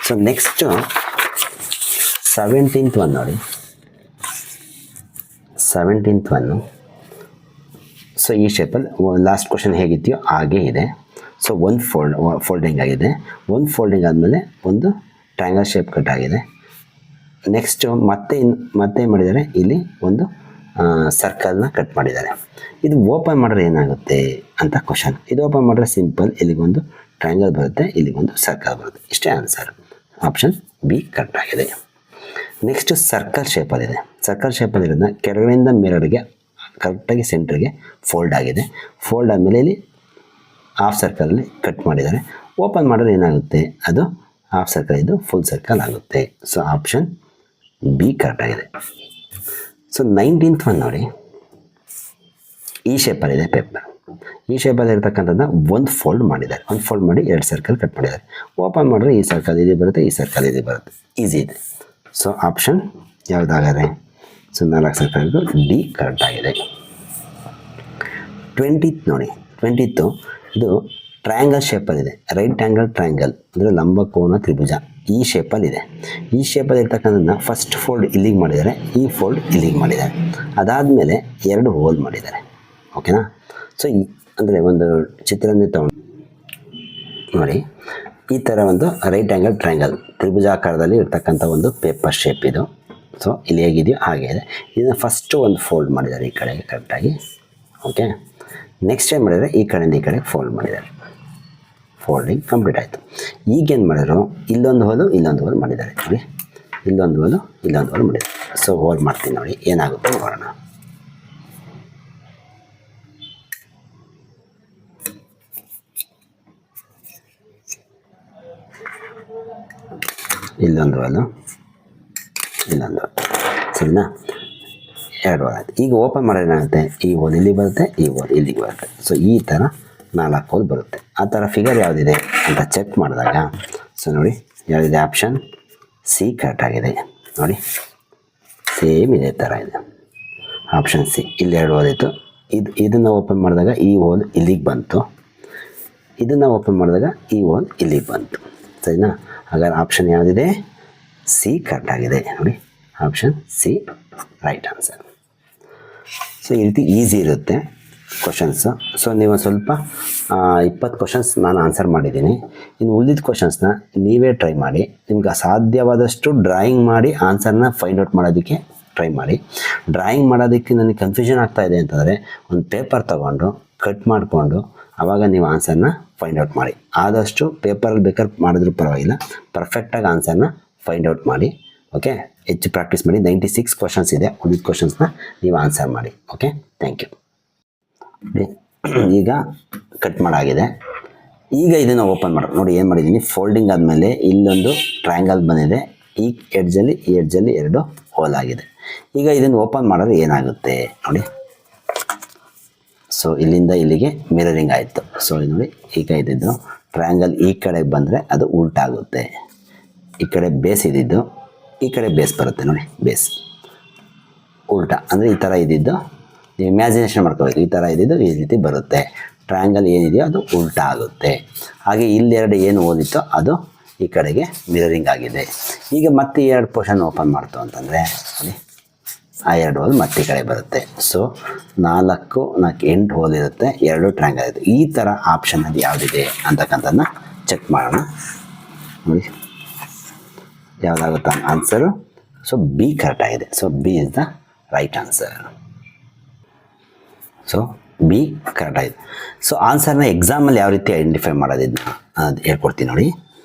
So next 17th one ನೋಡಿ. 17th ಒನ್ನು ಸೊ ಈ ಶೇಪಲ್ಲಿ ಲಾಸ್ಟ್ ಕ್ವಶನ್ ಹೇಗಿದೆಯೋ ಹಾಗೇ ಇದೆ. ಸೊ ಒಂದು ಫೋಲ್ಡಿಂಗ್ ಆಗಿದೆ. ಒಂದು ಫೋಲ್ಡಿಂಗ್ ಆದಮೇಲೆ ಒಂದು ಟ್ರಯಾಂಗಲ್ ಶೇಪ್ ಕಟ್ ಆಗಿದೆ. ನೆಕ್ಸ್ಟು ಮತ್ತೆ ಏನು ಮಾಡಿದ್ದಾರೆ, ಇಲ್ಲಿ ಒಂದು ಸರ್ಕಲ್ನ ಕಟ್ ಮಾಡಿದ್ದಾರೆ. ಇದು ಓಪನ್ ಮಾಡಿದ್ರೆ ಏನಾಗುತ್ತೆ ಅಂತ ಕ್ವಶನ್. ಇದು ಓಪನ್ ಮಾಡಿದ್ರೆ ಸಿಂಪಲ್, ಇಲ್ಲಿಗೊಂದು ಟ್ರಯಾಂಗಲ್ ಬರುತ್ತೆ, ಇಲ್ಲಿಗೊಂದು ಸರ್ಕಲ್ ಬರುತ್ತೆ. ಇಷ್ಟೇ ಆನ್ಸರ್. ಆಪ್ಷನ್ ಬಿ ಕರೆಕ್ಟ್ ಆಗಿದೆ. ನೆಕ್ಸ್ಟು ಸರ್ಕಲ್ ಶೇಪಲ್ಲಿದೆ. ಸರ್ಕಲ್ ಶೇಪಲ್ಲಿರೋದನ್ನ ಕೆಳಗಡೆಯಿಂದ ಮೇಲ್ಗಡೆಗೆ ಕರೆಕ್ಟಾಗಿ ಸೆಂಟ್ರಿಗೆ ಫೋಲ್ಡ್ ಆಗಿದೆ. ಫೋಲ್ಡ್ ಆದಮೇಲೆ ಇಲ್ಲಿ ಹಾಫ್ ಸರ್ಕಲಲ್ಲಿ ಕಟ್ ಮಾಡಿದ್ದಾರೆ. ಓಪನ್ ಮಾಡಿದ್ರೆ ಏನಾಗುತ್ತೆ, ಅದು ಹಾಫ್ ಸರ್ಕಲ್ ಇದು ಫುಲ್ ಸರ್ಕಲ್ ಆಗುತ್ತೆ. ಸೊ ಆಪ್ಷನ್ ಬಿ ಕರೆಕ್ಟ್ ಆಗಿದೆ. ಸೊ 19th ಒನ್ ನೋಡಿ, ಈ ಶೇಪಲ್ಲಿದೆ ಪೇಪರ್. ಈ ಶೇಪಲ್ಲಿ ಇರ್ತಕ್ಕಂಥದ್ದನ್ನ ಒಂದು ಫೋಲ್ಡ್ ಮಾಡಿದ್ದಾರೆ. ಒಂದು ಫೋಲ್ಡ್ ಮಾಡಿ 2 ಸರ್ಕಲ್ ಕಟ್ ಮಾಡಿದ್ದಾರೆ. ಓಪನ್ ಮಾಡಿದ್ರೆ ಈ ಸರ್ಕಲ್ ಇಲ್ಲಿ ಬರುತ್ತೆ, ಈ ಸರ್ಕಲ್ ಇಲ್ಲಿ ಬರುತ್ತೆ. ಈಸಿ ಇದೆ. ಸೊ ಆಪ್ಷನ್ ಯಾವುದಾದರೆ, ಸೊ 4 ಸರ್ಕಲ್ ಡಿ ಕರೆಕ್ಟ್ ಆಗಿದೆ. 20th ನೋಡಿ, 20th ಇದು ಟ್ರಯಾಂಗಲ್ ಶೇಪಲ್ಲಿದೆ. ರೈಟ್ ಆ್ಯಂಗಲ್ ಟ್ರಯಾಂಗಲ್ ಅಂದರೆ ಲಂಬಕೋನ ತ್ರಿಭುಜ ಈ ಶೇಪಲ್ಲಿದೆ. ಈ ಶೇಪಲ್ಲಿ ಇರ್ತಕ್ಕಂಥದ್ದನ್ನ ಫಸ್ಟ್ ಫೋಲ್ಡ್ ಇಲ್ಲಿಗೆ ಮಾಡಿದ್ದಾರೆ, ಈ ಫೋಲ್ಡ್ ಇಲ್ಲಿಗೆ ಮಾಡಿದ್ದಾರೆ. ಅದಾದಮೇಲೆ 2 ಹೋಲ್ ಮಾಡಿದ್ದಾರೆ. ಓಕೆನಾ. ಸೊ ಅಂದರೆ ಒಂದು ಚಿತ್ರನೇ ತಗೊಂಡು ನೋಡಿ, ಈ ಥರ ಒಂದು ರೈಟ್ ಆ್ಯಂಗಲ್ ಟ್ರಯಾಂಗಲ್ ತ್ರಿಭುಜಾಕಾರದಲ್ಲಿ ಇರ್ತಕ್ಕಂಥ ಒಂದು ಪೇಪರ್ ಶೇಪ್ ಇದು. ಸೊ ಇಲ್ಲಿ ಹೇಗಿದೆಯೋ ಹಾಗೆ ಇದೆ. ಇದನ್ನು ಫಸ್ಟು ಒಂದು ಫೋಲ್ಡ್ ಮಾಡಿದ್ದಾರೆ ಈ ಕಡೆಗೆ ಕರೆಕ್ಟಾಗಿ. ಓಕೆ. ನೆಕ್ಸ್ಟ್ ಏನು ಮಾಡಿದರೆ, ಈ ಕಡೆಯಿಂದ ಈ ಕಡೆಗೆ ಫೋಲ್ಡ್ ಮಾಡಿದ್ದಾರೆ. ಫೋಲ್ಡಿಂಗ್ ಕಂಪ್ಲೀಟ್ ಆಯಿತು. ಈಗೇನು ಮಾಡಿದ್ರು, ಇಲ್ಲೊಂದು ಹೋಲು ಇಲ್ಲೊಂದು ಹೋಲ್ ಮಾಡಿದ್ದಾರೆ ನೋಡಿ. ಇಲ್ಲೊಂದು ಹೋಲು ಇಲ್ಲೊಂದು ಹೋಲ್ ಮಾಡಿದ್ದಾರೆ. ಸೊ ಹೋಲ್ ಮಾಡ್ತೀನಿ ನೋಡಿ, ಏನಾಗುತ್ತೆ ನೋಡೋಣ. ಇಲ್ಲೊಂದು ಹೋಲು ಇಲ್ಲೊಂದು ಹೋಲ್, ಸರಿನಾ. 2 ಹೋಲ್ ಆಯಿತು. ಈಗ ಓಪನ್ ಮಾಡಿದ್ರೆ ಏನಾಗುತ್ತೆ, ಈ ಹೋಲ್ ಇಲ್ಲಿಗೆ ಬರುತ್ತೆ, ಈ ಹೋಲ್ ಇಲ್ಲಿಗೆ ಬರುತ್ತೆ. ಸೊ ಈ ಥರ 4 ಹೋಲ್ ಬರುತ್ತೆ. ಆ ಥರ ಫಿಗರ್ ಯಾವುದಿದೆ ಅಂತ ಚೆಕ್ ಮಾಡಿದಾಗ, ಸೊ ನೋಡಿ ಯಾವುದಿದೆ, ಆಪ್ಷನ್ ಸಿ ಕರೆಕ್ಟ್ ಆಗಿದೆ ನೋಡಿ. ಸೇಮ್ ಇದೇ ಥರ ಇದೆ, ಆಪ್ಷನ್ ಸಿ. ಇಲ್ಲಿ 2 ಹೋಲ್ ಇತ್ತು. ಇದನ್ನು ಓಪನ್ ಮಾಡಿದಾಗ ಈ ಹೋಲ್ ಇಲ್ಲಿಗೆ ಬಂತು, ಇದನ್ನು ಓಪನ್ ಮಾಡಿದಾಗ ಈ ಹೋಲ್ ಇಲ್ಲಿಗೆ ಬಂತು, ಸರಿನಾ. ಹಾಗಾದ್ರೆ ಆಪ್ಷನ್ ಯಾವುದಿದೆ, ಸಿ ಕರೆಕ್ಟ್ ಆಗಿದೆ ನೋಡಿ. Option C right answer. So ಈ ರೀತಿ ಈಸಿ ಇರುತ್ತೆ ಕ್ವಶನ್ಸು. ಸೊ ನೀವು ಸ್ವಲ್ಪ 20 ಕ್ವಶನ್ಸ್ ನಾನು ಆನ್ಸರ್ ಮಾಡಿದ್ದೀನಿ. ಇನ್ನು ಉಳಿದಿದ್ದ ಕ್ವಶನ್ಸ್ನ ನೀವೇ ಟ್ರೈ ಮಾಡಿ. ನಿಮ್ಗೆ ಸಾಧ್ಯವಾದಷ್ಟು ಡ್ರಾಯಿಂಗ್ ಮಾಡಿ ಆನ್ಸರ್ನ ಫೈಂಡ್ ಔಟ್ ಮಾಡೋದಕ್ಕೆ ಟ್ರೈ ಮಾಡಿ. ಡ್ರಾಯಿಂಗ್ ಮಾಡೋದಕ್ಕೆ ನನಗೆ ಕನ್ಫ್ಯೂಷನ್ ಆಗ್ತಾಯಿದೆ ಅಂತಂದರೆ ಒಂದು ಪೇಪರ್ ತೊಗೊಂಡು ಕಟ್ ಮಾಡಿಕೊಂಡು ಆವಾಗ ನೀವು ಆನ್ಸರ್ನ ಫೈಂಡ್ ಔಟ್ ಮಾಡಿ. ಆದಷ್ಟು ಪೇಪರಲ್ಲಿ ಬೇಕಾದ್ರೆ ಮಾಡಿದ್ರೂ ಪರವಾಗಿಲ್ಲ, ಪರ್ಫೆಕ್ಟಾಗಿ ಆನ್ಸರ್ನ ಫೈಂಡ್ ಔಟ್ ಮಾಡಿ. ಓಕೆ. ಹೆಚ್ಚು ಪ್ರಾಕ್ಟೀಸ್ ಮಾಡಿ. 96 ಕ್ವಶನ್ಸ್ ಇದೆ. ಉಳಿದ ಕ್ವಶನ್ಸ್ನ ನೀವು ಆನ್ಸರ್ ಮಾಡಿ. Okay, thank you. ಈಗ ಕಟ್ ಮಾಡಾಗಿದೆ. ಈಗ ಇದನ್ನು ಓಪನ್ ಮಾಡೋದು ನೋಡಿ. ಏನು ಮಾಡಿದ್ದೀನಿ, ಫೋಲ್ಡಿಂಗ್ ಆದಮೇಲೆ ಇಲ್ಲೊಂದು ಟ್ರಯಾಂಗಲ್ ಬಂದಿದೆ. ಈ ಎಡ್ಜಲ್ಲಿ 2 ಹೋಲ್ ಆಗಿದೆ. ಈಗ ಇದನ್ನು ಓಪನ್ ಮಾಡಿದ್ರೆ ಏನಾಗುತ್ತೆ ನೋಡಿ. ಸೊ ಇಲ್ಲಿಂದ ಇಲ್ಲಿಗೆ ಮಿರರಿಂಗ್ ಆಯಿತು. ಸೊ ನೋಡಿ, ಈಗ ಇದ್ದಿದ್ದು ಟ್ರಯಾಂಗಲ್ ಈ ಕಡೆಗೆ ಬಂದರೆ ಅದು ಉಲ್ಟಾಗುತ್ತೆ. ಈ ಕಡೆ ಬೇಸ್ ಇದ್ದಿದ್ದು ಈ ಕಡೆ ಬೇಸ್ ಬರುತ್ತೆ ನೋಡಿ. ಬೇಸ್ ಉಲ್ಟಾ ಅಂದರೆ ಈ ಥರ ಇದ್ದಿದ್ದು ನೀವು ಇಮ್ಯಾಜಿನೇಷನ್ ಮಾಡ್ಕೋಬೇಕು. ಈ ಥರ ಇದ್ದಿದ್ದು ಈ ರೀತಿ ಬರುತ್ತೆ. ಟ್ರಯಾಂಗಲ್ ಏನಿದೆಯೋ ಅದು ಉಲ್ಟಾ ಆಗುತ್ತೆ. ಹಾಗೆ ಇಲ್ಲಿ 2 ಏನು ಓದಿತ್ತೋ ಅದು ಈ ಕಡೆಗೆ ಮಿರರಿಂಗ್ ಆಗಿದೆ. ಈಗ ಮತ್ತೆ 2 ಪೋರ್ಷನ್ ಓಪನ್ ಮಾಡ್ತು ಅಂತಂದರೆ ನೋಡಿ, ಆ 2 ಹೋಲ್ ಮತ್ತೆ ಈ ಕಡೆ ಬರುತ್ತೆ. ಸೊ 4 8 ಹೋಲ್ ಇರುತ್ತೆ, 2 ಟ್ರಯಾಂಗಲ್ ಇರುತ್ತೆ. ಈ ಥರ ಆಪ್ಷನಲ್ಲಿ ಯಾವುದಿದೆ ಅಂತಕ್ಕಂಥದ್ದನ್ನ ಚೆಕ್ ಮಾಡೋಣ ನೋಡಿ. ಯಾವುದಾಗುತ್ತೆ ಆನ್ಸರು. ಸೊ ಬಿ ಕರೆಕ್ಟ್ ಆಗಿದೆ. So B is the right answer. So B correct ಆಗಿದೆ. ಸೊ ಆನ್ಸರ್ನ ಎಕ್ಸಾಮಲ್ಲಿ ಯಾವ ರೀತಿ ಐಡೆಂಟಿಫೈ ಮಾಡೋದಿದ್ನ ಅದು ಹೇಳ್ಕೊಡ್ತೀನಿ ನೋಡಿ.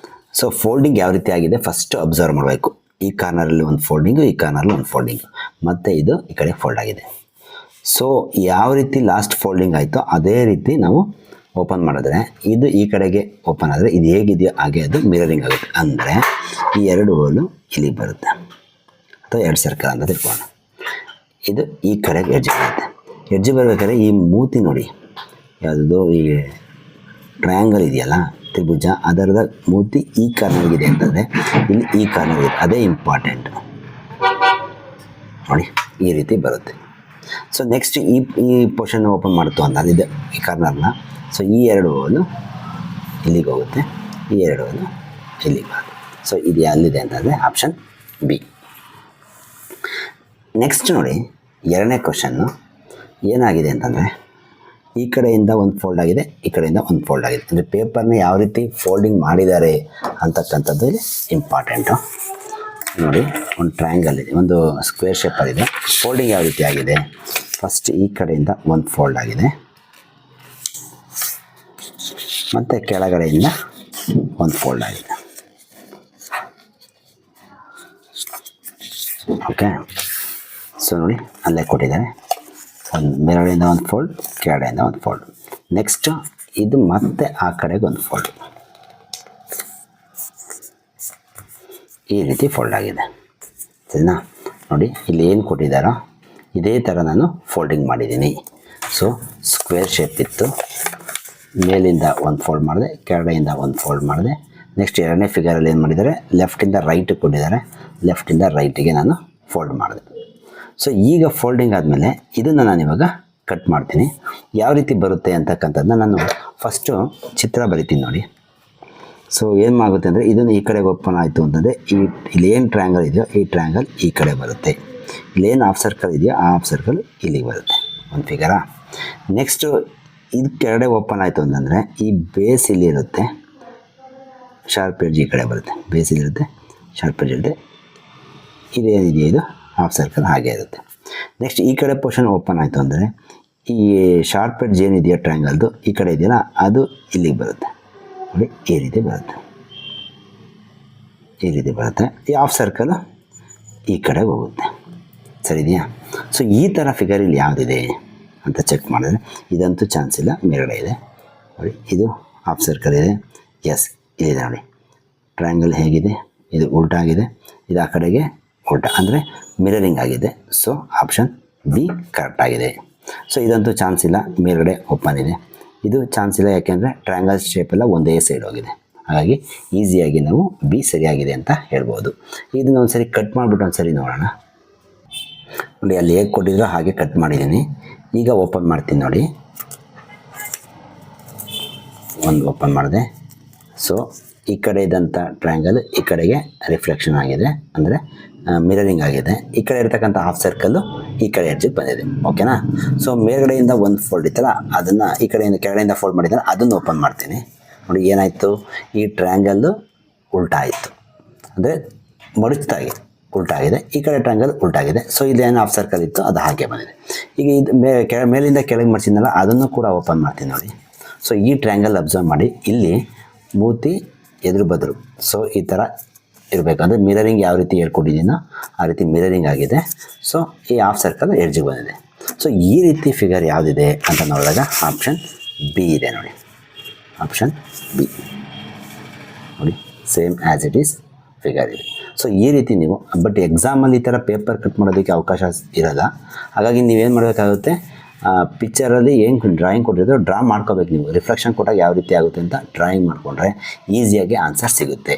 ಸೊ ಫೋಲ್ಡಿಂಗ್ ಯಾವ ರೀತಿ ಆಗಿದೆ ಫಸ್ಟ್ ಅಬ್ಸರ್ವ್ ಮಾಡಬೇಕು. ಈ ಕಾರ್ನರಲ್ಲಿ ಒಂದು ಫೋಲ್ಡಿಂಗು, ಈ ಕಾರ್ನರಲ್ಲಿ ಒಂದು ಫೋಲ್ಡಿಂಗು, ಮತ್ತು ಇದು ಈ ಕಡೆ ಫೋಲ್ಡ್ ಆಗಿದೆ. ಸೊ ಯಾವ ರೀತಿ ಲಾಸ್ಟ್ ಫೋಲ್ಡಿಂಗ್ ಆಯಿತೋ ಅದೇ ರೀತಿ ನಾವು ಓಪನ್ ಮಾಡಿದ್ರೆ, ಇದು ಈ ಕಡೆಗೆ ಓಪನ್ ಆದರೆ ಇದು ಹೇಗಿದೆಯೋ ಹಾಗೆ ಅದು ಮಿರರಿಂಗ್ ಆಗುತ್ತೆ. ಅಂದರೆ ಈ 2 ಹೋಲು ಇಲ್ಲಿಗೆ ಬರುತ್ತೆ, ಅಥವಾ 2 ಸರ್ಕಲ್ ಅಂತ ತಿಳ್ಕೊಳ್ಳೋಣ. ಇದು ಈ ಕಡೆಗೆ ಎಡ್ಜ್ ಬರುತ್ತೆ. ಎಡ್ಜ್ ಬರಬೇಕಾದ್ರೆ ಈ ಮೂತಿ ನೋಡಿ, ಯಾವುದೋ ಈ ಟ್ರಯಾಂಗಲ್ ಇದೆಯಲ್ಲ ತ್ರಿಭುಜ, ಅದರದ ಮೂತಿ ಈ ಕಾರ್ನರ್ಗಿದೆ ಅಂತಂದರೆ ಇಲ್ಲಿ ಈ ಕಾರ್ನರ್ ಇದೆ. ಅದೇ ಇಂಪಾರ್ಟೆಂಟ್ ನೋಡಿ, ಈ ರೀತಿ ಬರುತ್ತೆ. ಸೊ ನೆಕ್ಸ್ಟ್ ಈ ಪೋರ್ಷನ್ ಓಪನ್ ಮಾಡ್ತು ಅಂತ ಇದೆ ಈ ಕಾರ್ನರ್ನ. ಸೊ ಈ 2 ಹೋಲು ಇಲ್ಲಿಗೆ ಹೋಗುತ್ತೆ, ಈ 2 ಹೋಲು ಇಲ್ಲಿಗೆ ಬರುತ್ತೆ. ಸೊ ಇದು ಅಲ್ಲಿದೆ ಅಂತಂದರೆ ಆಪ್ಷನ್ ಬಿ. ನೆಕ್ಸ್ಟ್ ನೋಡಿ, 2ನೇ ಕ್ವಶನ್ನು ಏನಾಗಿದೆ ಅಂತಂದರೆ, ಈ ಕಡೆಯಿಂದ ಒಂದು ಫೋಲ್ಡ್ ಆಗಿದೆ, ಈ ಕಡೆಯಿಂದ ಒಂದು ಫೋಲ್ಡ್ ಆಗಿದೆ. ಅಂದರೆ ಪೇಪರ್ನ ಯಾವ ರೀತಿ ಫೋಲ್ಡಿಂಗ್ ಮಾಡಿದ್ದಾರೆ ಅಂತಕ್ಕಂಥದ್ದು ಇಲ್ಲಿ ಇಂಪಾರ್ಟೆಂಟು. ನೋಡಿ, ಒಂದು ಟ್ರಯಾಂಗಲ್ ಇದೆ, ಒಂದು ಸ್ಕ್ವೇರ್ ಶೇಪಲ್ಲಿದೆ. ಫೋಲ್ಡಿಂಗ್ ಯಾವ ರೀತಿ ಆಗಿದೆ, ಫಸ್ಟ್ ಈ ಕಡೆಯಿಂದ ಒಂದು ಫೋಲ್ಡ್ ಆಗಿದೆ, ಮತ್ತು ಕೆಳಗಡೆಯಿಂದ ಒಂದು ಫೋಲ್ಡ್ ಆಗಿದೆ. ಓಕೆ, ಸೊ ನೋಡಿ ಅಲ್ಲೇ ಕೊಟ್ಟಿದ್ದಾರೆ, ಒಂದು ಮೇಲ್ಗಡೆಯಿಂದ ಒಂದು ಫೋಲ್ಡ್, ಕೆಳಗಡೆಯಿಂದ ಒಂದು ಫೋಲ್ಡ್. ನೆಕ್ಸ್ಟು ಇದು ಮತ್ತೆ ಆ ಕಡೆಗೆ ಒಂದು ಫೋಲ್ಡ್, ಈ ರೀತಿ ಫೋಲ್ಡ್ ಆಗಿದೆ. ಸರಿನಾ? ನೋಡಿ ಇಲ್ಲಿ ಏನು ಕೊಟ್ಟಿದ್ದಾರೋ ಇದೇ ಥರ ನಾನು ಫೋಲ್ಡಿಂಗ್ ಮಾಡಿದ್ದೀನಿ. ಸೊ ಸ್ಕ್ವೇರ್ ಶೇಪ್ ಇತ್ತು, ಮೇಲಿಂದ ಒಂದು ಫೋಲ್ಡ್ ಮಾಡಿದೆ, ಕೆಳಗಡೆಯಿಂದ ಒಂದು ಫೋಲ್ಡ್ ಮಾಡಿದೆ. ನೆಕ್ಸ್ಟ್ ಎರಡನೇ ಫಿಗರಲ್ಲಿ ಏನು ಮಾಡಿದ್ದಾರೆ, ಲೆಫ್ಟಿಂದ ರೈಟಿಗೆ ಕೊಟ್ಟಿದ್ದಾರೆ, ಲೆಫ್ಟಿಂದ ರೈಟಿಗೆ ನಾನು ಫೋಲ್ಡ್ ಮಾಡಿದೆ. ಸೊ ಈಗ ಫೋಲ್ಡಿಂಗ್ ಆದಮೇಲೆ ಇದನ್ನು ನಾನು ಇವಾಗ ಕಟ್ ಮಾಡ್ತೀನಿ. ಯಾವ ರೀತಿ ಬರುತ್ತೆ ಅಂತಕ್ಕಂಥದ್ದನ್ನ ನಾನು ಫಸ್ಟು ಚಿತ್ರ ಬರಿತೀನಿ ನೋಡಿ. ಸೊ ಏನು ಆಗುತ್ತೆ ಅಂದರೆ, ಇದನ್ನು ಈ ಕಡೆಗೆ ಓಪನ್ ಆಯಿತು ಅಂತಂದರೆ ಇಲ್ಲಿ ಏನು ಟ್ರಯಾಂಗಲ್ ಇದೆಯೋ ಈ ಟ್ರಯಾಂಗಲ್ ಈ ಕಡೆ ಬರುತ್ತೆ. ಇಲ್ಲೇನು ಹಾಫ್ ಸರ್ಕಲ್ ಇದೆಯೋ ಆ ಹಾಫ್ ಸರ್ಕಲ್ ಇಲ್ಲಿಗೆ ಬರುತ್ತೆ, ಒಂದು ಫಿಗರಾ. ನೆಕ್ಸ್ಟು ಇದು ಕೆಳಗಡೆ ಓಪನ್ ಆಯಿತು ಅಂತಂದರೆ ಈ ಬೇಸ್ ಇಲ್ಲಿ ಇರುತ್ತೆ, ಶಾರ್ಪ್ ಎಡ್ಜ್ ಈ ಕಡೆ ಬರುತ್ತೆ, ಬೇಸ್ ಇಲ್ಲಿರುತ್ತೆ, ಶಾರ್ಪ್ ಎಡ್ಜ್ ಇರುತ್ತೆ. ಇದೇನಿದೆಯೋ ಇದು ಹಾಫ್ ಸರ್ಕಲ್ ಹಾಗೆ ಇರುತ್ತೆ. ನೆಕ್ಸ್ಟ್ ಈ ಕಡೆ ಪೋರ್ಷನ್ ಓಪನ್ ಆಯಿತು ಅಂದರೆ ಈ ಶಾರ್ಪ್ ಎಡ್ಜ್ ಏನಿದೆಯೋ ಟ್ರಯಾಂಗಲ್ದು ಈ ಕಡೆ ಇದೆಯಲ್ಲ ಅದು ಇಲ್ಲಿಗೆ ಬರುತ್ತೆ ನೋಡಿ, ಈ ರೀತಿ ಬರುತ್ತೆ, ಈ ರೀತಿ ಬರುತ್ತೆ. ಈ ಹಾಫ್ ಸರ್ಕಲ್ ಈ ಕಡೆ ಹೋಗುತ್ತೆ. ಸರಿ ಇದೆಯಾ? ಸೊ ಈ ಥರ ಫಿಗರ್ ಇಲ್ಲಿ ಯಾವುದಿದೆ ಅಂತ ಚೆಕ್ ಮಾಡಿದ್ರೆ ಇದಂತೂ ಚಾನ್ಸ್ ಇಲ್ಲ, ಮೇಲ್ಗಡೆ ಇದೆ ನೋಡಿ, ಇದು ಹಾಫ್ ಸರ್ಕಲ್ ಇದೆ. ಎಸ್, ಇದಿದೆ ನೋಡಿ, ಟ್ರಯಾಂಗಲ್ ಹೇಗಿದೆ, ಇದು ಉಲ್ಟಾಗಿದೆ, ಇದು ಆ ಕಡೆಗೆ ಉಲ್ಟಾ, ಅಂದರೆ ಮಿರರಿಂಗ್ ಆಗಿದೆ. ಸೊ ಆಪ್ಷನ್ ಬಿ ಕರೆಕ್ಟ್ ಆಗಿದೆ. ಸೊ ಇದಂತೂ ಚಾನ್ಸ್ ಇಲ್ಲ, ಮೇಲ್ಗಡೆ ಓಪನ್ ಇದೆ. ಇದು ಚಾನ್ಸ್ ಇಲ್ಲ, ಯಾಕೆಂದರೆ ಟ್ರಯಾಂಗಲ್ ಶೇಪೆಲ್ಲ ಒಂದೇ ಸೈಡ್ ಹೋಗಿದೆ. ಹಾಗಾಗಿ ಈಸಿಯಾಗಿ ನಾವು ಬಿ ಸರಿಯಾಗಿದೆ ಅಂತ ಹೇಳ್ಬೋದು. ಇದನ್ನು ಒಂದು ಸರಿ ಕಟ್ ಮಾಡಿಬಿಟ್ಟು ಒಂದು ಸರಿ ನೋಡೋಣ. ನೋಡಿ ಅಲ್ಲಿ ಹೇಗೆ ಕೊಟ್ಟಿದ್ರೋ ಹಾಗೆ ಕಟ್ ಮಾಡಿದ್ದೀನಿ. ಈಗ ಓಪನ್ ಮಾಡ್ತೀನಿ ನೋಡಿ, ಒಂದು ಓಪನ್ ಮಾಡಿದೆ. ಸೊ ಈ ಕಡೆ ಇದ್ದಂಥ ಟ್ರಯಾಂಗಲ್ ಈ ಕಡೆಗೆ ರಿಫ್ಲೆಕ್ಷನ್ ಆಗಿದೆ, ಅಂದರೆ ಮಿರರಿಂಗ್ ಆಗಿದೆ. ಈ ಕಡೆ ಇರ್ತಕ್ಕಂಥ ಹಾಫ್ ಸರ್ಕಲ್ಲು ಈ ಕಡೆ ಎಡ್ಜಿಗೆ ಬಂದಿದೆ. ಓಕೆನಾ? ಸೊ ಮೇಲ್ಗಡೆಯಿಂದ ಒಂದು ಫೋಲ್ಡ್ ಇತ್ತಲ್ಲ, ಅದನ್ನು ಈ ಕಡೆಯಿಂದ ಕೆಳಗಡೆಯಿಂದ ಫೋಲ್ಡ್ ಮಾಡಿದ್ದಾರೆ, ಅದನ್ನು ಓಪನ್ ಮಾಡ್ತೀನಿ. ನೋಡಿ ಏನಾಯಿತು, ಈ ಟ್ರಯಾಂಗಲ್ಲು ಉಲ್ಟಾ ಆಯಿತು, ಅಂದರೆ ಮಡಚ್ತಾಗಿ ಉಲ್ಟಾಗಿದೆ. ಈ ಕಡೆ ಟ್ರಯಾಂಗಲ್ ಉಲ್ಟಾಗಿದೆ. ಸೊ ಇಲ್ಲಿ ಏನು ಹಾಫ್ ಸರ್ಕಲ್ ಇತ್ತು ಅದು ಹಾಗೆ ಬಂದಿದೆ. ಈಗ ಇದು ಮೇಲಿಂದ ಕೆಳಗೆ ಮಡಿಸಿದ್ನಲ್ಲ ಅದನ್ನು ಕೂಡ ಓಪನ್ ಮಾಡ್ತೀನಿ ನೋಡಿ. ಸೊ ಈ ಟ್ರಯಾಂಗಲ್ ಅಬ್ಸರ್ವ್ ಮಾಡಿ, ಇಲ್ಲಿ ಮೂತಿ ಎದುರು ಬದರು. ಸೊ ಈ ಥರ ಇರಬೇಕು, ಅಂದರೆ ಮಿರರಿಂಗ್ ಯಾವ ರೀತಿ ಹೇಳ್ಕೊಟ್ಟಿದ್ದೀನೋ ಆ ರೀತಿ ಮಿರರಿಂಗ್ ಆಗಿದೆ. ಸೊ ಈ ಹಾಫ್ ಸರ್ಕಲ್ ಎಡ್ಜಿಗೆ ಬಂದಿದೆ. ಸೊ ಈ ರೀತಿ ಫಿಗರ್ ಯಾವುದಿದೆ ಅಂತ ನೋಡಿದಾಗ ಆಪ್ಷನ್ ಬಿ ಇದೆ ನೋಡಿ, ಆಪ್ಷನ್ ಬಿ ನೋಡಿ, same as it is figure ಇದೆ. ಸೊ ಈ ರೀತಿ ನೀವು, ಬಟ್ ಎಕ್ಸಾಮಲ್ಲಿ ಈ ಥರ ಪೇಪರ್ ಕಟ್ ಮಾಡೋದಕ್ಕೆ ಅವಕಾಶ ಇರೋಲ್ಲ. ಹಾಗಾಗಿ ನೀವೇನು ಮಾಡಬೇಕಾಗುತ್ತೆ, ಪಿಕ್ಚರಲ್ಲಿ ಏನು ಡ್ರಾಯಿಂಗ್ ಕೊಟ್ಟಿರೋ ಡ್ರಾ ಮಾಡ್ಕೋಬೇಕು. ನೀವು ರಿಫ್ಲೆಕ್ಷನ್ ಕೊಟ್ಟಾಗ ಯಾವ ರೀತಿ ಆಗುತ್ತೆ ಅಂತ ಡ್ರಾಯಿಂಗ್ ಮಾಡಿಕೊಂಡ್ರೆ ಈಸಿಯಾಗಿ ಆನ್ಸರ್ ಸಿಗುತ್ತೆ.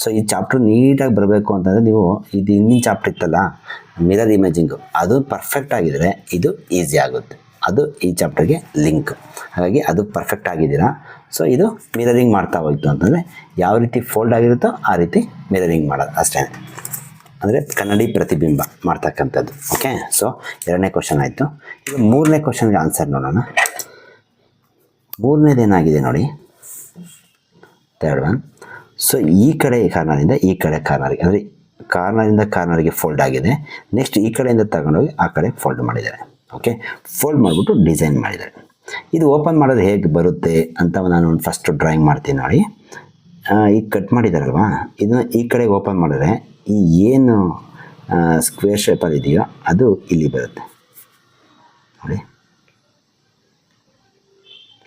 ಸೊ ಈ ಚಾಪ್ಟರ್ ನೀಟಾಗಿ ಬರಬೇಕು ಅಂತಂದರೆ ನೀವು ಇದು ಹಿಂದಿನ ಚಾಪ್ಟರ್ ಇತ್ತಲ್ಲ ಮಿರರ್ ಇಮೇಜಿಂಗು, ಅದು ಪರ್ಫೆಕ್ಟ್ ಆಗಿದರೆ ಇದು ಈಸಿ ಆಗುತ್ತೆ. ಅದು ಈ ಚಾಪ್ಟರ್ಗೆ ಲಿಂಕ್. ಹಾಗಾಗಿ ಅದು ಪರ್ಫೆಕ್ಟ್ ಆಗಿದ್ದೀರಾ. ಸೊ ಇದು ಮಿರರಿಂಗ್ ಮಾಡ್ತಾ ಹೋಯ್ತು ಅಂತಂದರೆ ಯಾವ ರೀತಿ ಫೋಲ್ಡ್ ಆಗಿರುತ್ತೋ ಆ ರೀತಿ ಮಿರರಿಂಗ್ ಮಾಡೋದು ಅಷ್ಟೇ, ಅಂದರೆ ಕನ್ನಡಿ ಪ್ರತಿಬಿಂಬ ಮಾಡ್ತಕ್ಕಂಥದ್ದು. ಓಕೆ, ಸೊ ಎರಡನೇ ಕ್ವಶನ್ ಆಯಿತು. ಈಗ ಮೂರನೇ ಕ್ವಶನ್ಗೆ ಆನ್ಸರ್ ನೋಡೋಣ. ಮೂರನೇದೇನಾಗಿದೆ ನೋಡಿ, ಥರ್ಡ್ ಒನ್. ಸೊ ಈ ಕಡೆ ಕಾರ್ನರಿಂದ ಈ ಕಡೆ ಕಾರ್ನರ್ಗೆ, ಅಂದರೆ ಕಾರ್ನರಿಂದ ಕಾರ್ನರ್ಗೆ ಫೋಲ್ಡ್ ಆಗಿದೆ. ನೆಕ್ಸ್ಟ್ ಈ ಕಡೆಯಿಂದ ತಗೊಂಡೋಗಿ ಆ ಕಡೆ ಫೋಲ್ಡ್ ಮಾಡಿದ್ದಾರೆ. ಓಕೆ, ಫೋಲ್ಡ್ ಮಾಡಿಬಿಟ್ಟು ಡಿಸೈನ್ ಮಾಡಿದ್ದಾರೆ. ಇದು ಓಪನ್ ಮಾಡೋದು ಹೇಗೆ ಬರುತ್ತೆ ಅಂತ ನಾನು ಒಂದು ಫಸ್ಟು ಡ್ರಾಯಿಂಗ್ ಮಾಡ್ತೀನಿ ನೋಡಿ. ಈಗ ಕಟ್ ಮಾಡಿದ್ದಾರಲ್ವಾ, ಇದನ್ನು ಈ ಕಡೆಗೆ ಓಪನ್ ಮಾಡಿದ್ರೆ ಈ ಏನು ಸ್ಕ್ವೇರ್ ಶೇಪಲ್ಲಿ ಇದೆಯೋ ಅದು ಇಲ್ಲಿ ಬರುತ್ತೆ ನೋಡಿ,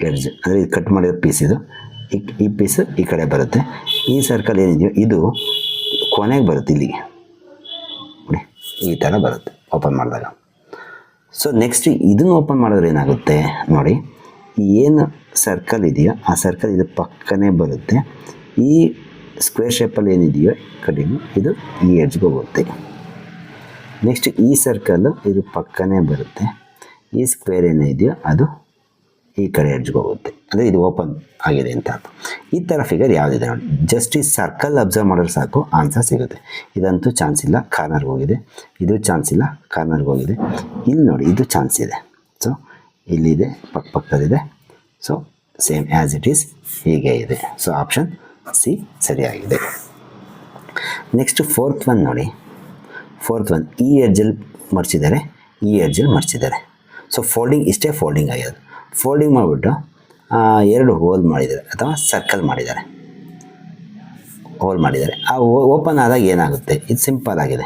ಎಡ್ಜ್, ಅಂದರೆ ಇದು ಕಟ್ ಮಾಡಿರೋ ಪೀಸ್, ಇದು ಈ ಪೀಸು ಈ ಕಡೆ ಬರುತ್ತೆ. ಈ ಸರ್ಕಲ್ ಏನಿದೆಯೋ ಇದು ಕೊನೆಗೆ ಬರುತ್ತೆ ಇಲ್ಲಿಗೆ ನೋಡಿ, ಈ ಥರ ಬರುತ್ತೆ ಓಪನ್ ಮಾಡಿದಾಗ. ಸೊ ನೆಕ್ಸ್ಟ್ ಇದನ್ನು ಓಪನ್ ಮಾಡಿದ್ರೆ ಏನಾಗುತ್ತೆ ನೋಡಿ, ಏನು ಸರ್ಕಲ್ ಇದೆಯೋ ಆ ಸರ್ಕಲ್ ಇದು ಪಕ್ಕನೇ ಬರುತ್ತೆ. ಈ ಸ್ಕ್ವೇರ್ ಶೇಪಲ್ಲಿ ಏನಿದೆಯೋ ಕಡಿಮೆ ಇದು ಈ ಎಡ್ಜ್ಗೆ ಹೋಗುತ್ತೆ. ನೆಕ್ಸ್ಟ್ ಈ ಸರ್ಕಲ್ಲು ಇದು ಪಕ್ಕನೇ ಬರುತ್ತೆ. ಈ ಸ್ಕ್ವೇರ್ ಏನಿದೆಯೋ ಅದು ಈ ಕಡೆ ಎಡ್ಜ್ಗೆ ಹೋಗುತ್ತೆ, ಅಂದರೆ ಇದು ಓಪನ್ ಆಗಿದೆ ಅಂತ. ಈ ಥರ ಫಿಗರ್ ಯಾವುದಿದೆ ನೋಡಿ, ಜಸ್ಟ್ ಈ ಸರ್ಕಲ್ ಅಬ್ಸರ್ವ್ ಮಾಡಿದ್ರೆ ಸಾಕು ಆನ್ಸರ್ ಸಿಗುತ್ತೆ. ಇದಂತೂ ಚಾನ್ಸ್ ಇಲ್ಲ, ಕಾರ್ನರ್ಗೆ ಹೋಗಿದೆ. ಇದು ಚಾನ್ಸ್ ಇಲ್ಲ, ಕಾರ್ನರ್ಗೆ ಹೋಗಿದೆ. ಇಲ್ಲಿ ನೋಡಿ ಇದು ಚಾನ್ಸ್ ಇದೆ. ಸೊ ಇಲ್ಲಿದೆ, ಪಕ್ಕದಲ್ಲಿದೆ. So same as it is ಹೀಗೆ ಇದೆ. ಸೊ ಆಪ್ಷನ್ ಸಿ ಸರಿಯಾಗಿದೆ. ನೆಕ್ಸ್ಟ್ ಫೋರ್ತ್ ಒನ್ ನೋಡಿ. ಫೋರ್ತ್ ಒನ್ ಈ ಎಡ್ಜಲ್ಲಿ ಮರ್ಚಿದ್ದಾರೆ, ಈ ಎಡ್ಜಲ್ಲಿ ಮರ್ಚಿದ್ದಾರೆ. ಸೊ ಫೋಲ್ಡಿಂಗ್ ಇಷ್ಟೇ ಫೋಲ್ಡಿಂಗ್ ಆಗಿರೋದು. ಫೋಲ್ಡಿಂಗ್ ಮಾಡಿಬಿಟ್ಟು 2 ಹೋಲ್ ಮಾಡಿದ್ದಾರೆ ಅಥವಾ ಸರ್ಕಲ್ ಮಾಡಿದ್ದಾರೆ, ಹೋಲ್ ಮಾಡಿದ್ದಾರೆ. ಆ ಓಪನ್ ಆದಾಗ ಏನಾಗುತ್ತೆ, ಇದು ಸಿಂಪಲ್ ಆಗಿದೆ.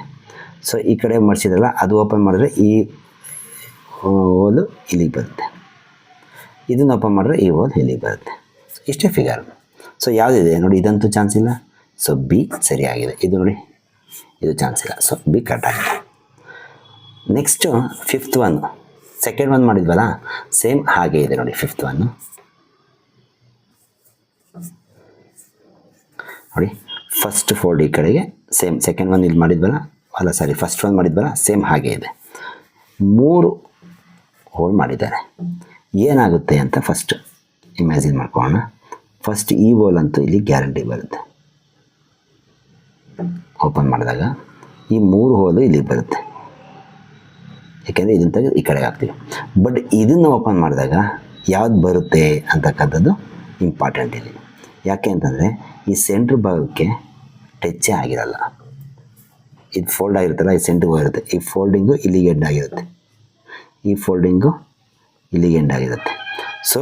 ಸೊ ಈ ಕಡೆ ಮರ್ಚಿದ್ರಲ್ಲ, ಅದು ಓಪನ್ ಮಾಡಿದ್ರೆ ಈ ಹೋಲು ಇಲ್ಲಿಗೆ ಬರುತ್ತೆ, ಇದನ್ನು ಓಪನ್ ಮಾಡಿದ್ರೆ ಈ ಹೋಲ್ ಇಲ್ಲಿಗೆ ಬರುತ್ತೆ. ಇಷ್ಟೇ ಫಿಗರ್. ಸೊ ಯಾವುದಿದೆ ನೋಡಿ, ಇದಂತೂ ಚಾನ್ಸ್ ಇಲ್ಲ. ಸೊ ಬಿ ಸರಿಯಾಗಿದೆ. ಇದು ನೋಡಿ, ಇದು ಚಾನ್ಸ್ ಇಲ್ಲ. ಸೊ ಬಿ ಕರೆಕ್ಟ್ ಆಗಿದೆ. Next fifth one, second one ಮಾಡಿದ್ವಲ್ಲ, ಸೇಮ್ ಹಾಗೆ ಇದೆ ನೋಡಿ. ಫಿಫ್ತ್ ಒನ್ನು ನೋಡಿ, ಫಸ್ಟ್ ಫೋಲ್ಡ್ ಈ ಕಡೆಗೆ ಸೇಮ್, ಸೆಕೆಂಡ್ ಒನ್ ಇಲ್ಲಿ ಮಾಡಿದ್ವಲ್ಲ, ಅಲ್ಲ ಸಾರಿ ಫಸ್ಟ್ ಒನ್ ಮಾಡಿದ್ವಲ್ಲ, ಸೇಮ್ ಹಾಗೆ ಇದೆ. 3 ಹೋಲ್ ಮಾಡಿದ್ದಾರೆ. ಏನಾಗುತ್ತೆ ಅಂತ ಫಸ್ಟ್ ಇಮ್ಯಾಜಿನ್ ಮಾಡ್ಕೊಳ್ಳೋಣ. ಫಸ್ಟ್ ಈ ಹೋಲ್ ಅಂತೂ ಇಲ್ಲಿ ಗ್ಯಾರಂಟಿ ಬರುತ್ತೆ. ಓಪನ್ ಮಾಡಿದಾಗ ಈ 3 ಹೋಲು ಇಲ್ಲಿಗೆ ಬರುತ್ತೆ, ಯಾಕೆಂದರೆ ಇದನ್ನು ತೆಗೆದು ಈ ಕಡೆಗೆ ಹಾಕ್ತೀವಿ. ಬಟ್ ಇದನ್ನು ಓಪನ್ ಮಾಡಿದಾಗ ಯಾವ್ದು ಬರುತ್ತೆ ಅಂತಕ್ಕಂಥದ್ದು ಇಂಪಾರ್ಟೆಂಟ್ ಇಲ್ಲಿ. ಯಾಕೆ ಅಂತಂದರೆ ಈ ಸೆಂಟ್ರ್ ಭಾಗಕ್ಕೆ ಟಚ್ಚೇ ಆಗಿರಲ್ಲ. ಇದು ಫೋಲ್ಡ್ ಆಗಿರುತ್ತಲ್ಲ, ಈ ಸೆಂಟ್ರಿಗೆ ಹೋಗಿರುತ್ತೆ. ಈ ಫೋಲ್ಡಿಂಗು ಇಲ್ಲಿಗೆ ಎಂಡ್ ಆಗಿರುತ್ತೆ, ಈ ಫೋಲ್ಡಿಂಗು ಇಲ್ಲಿಗೆ ಎಂಡ್ ಆಗಿರುತ್ತೆ. ಸೊ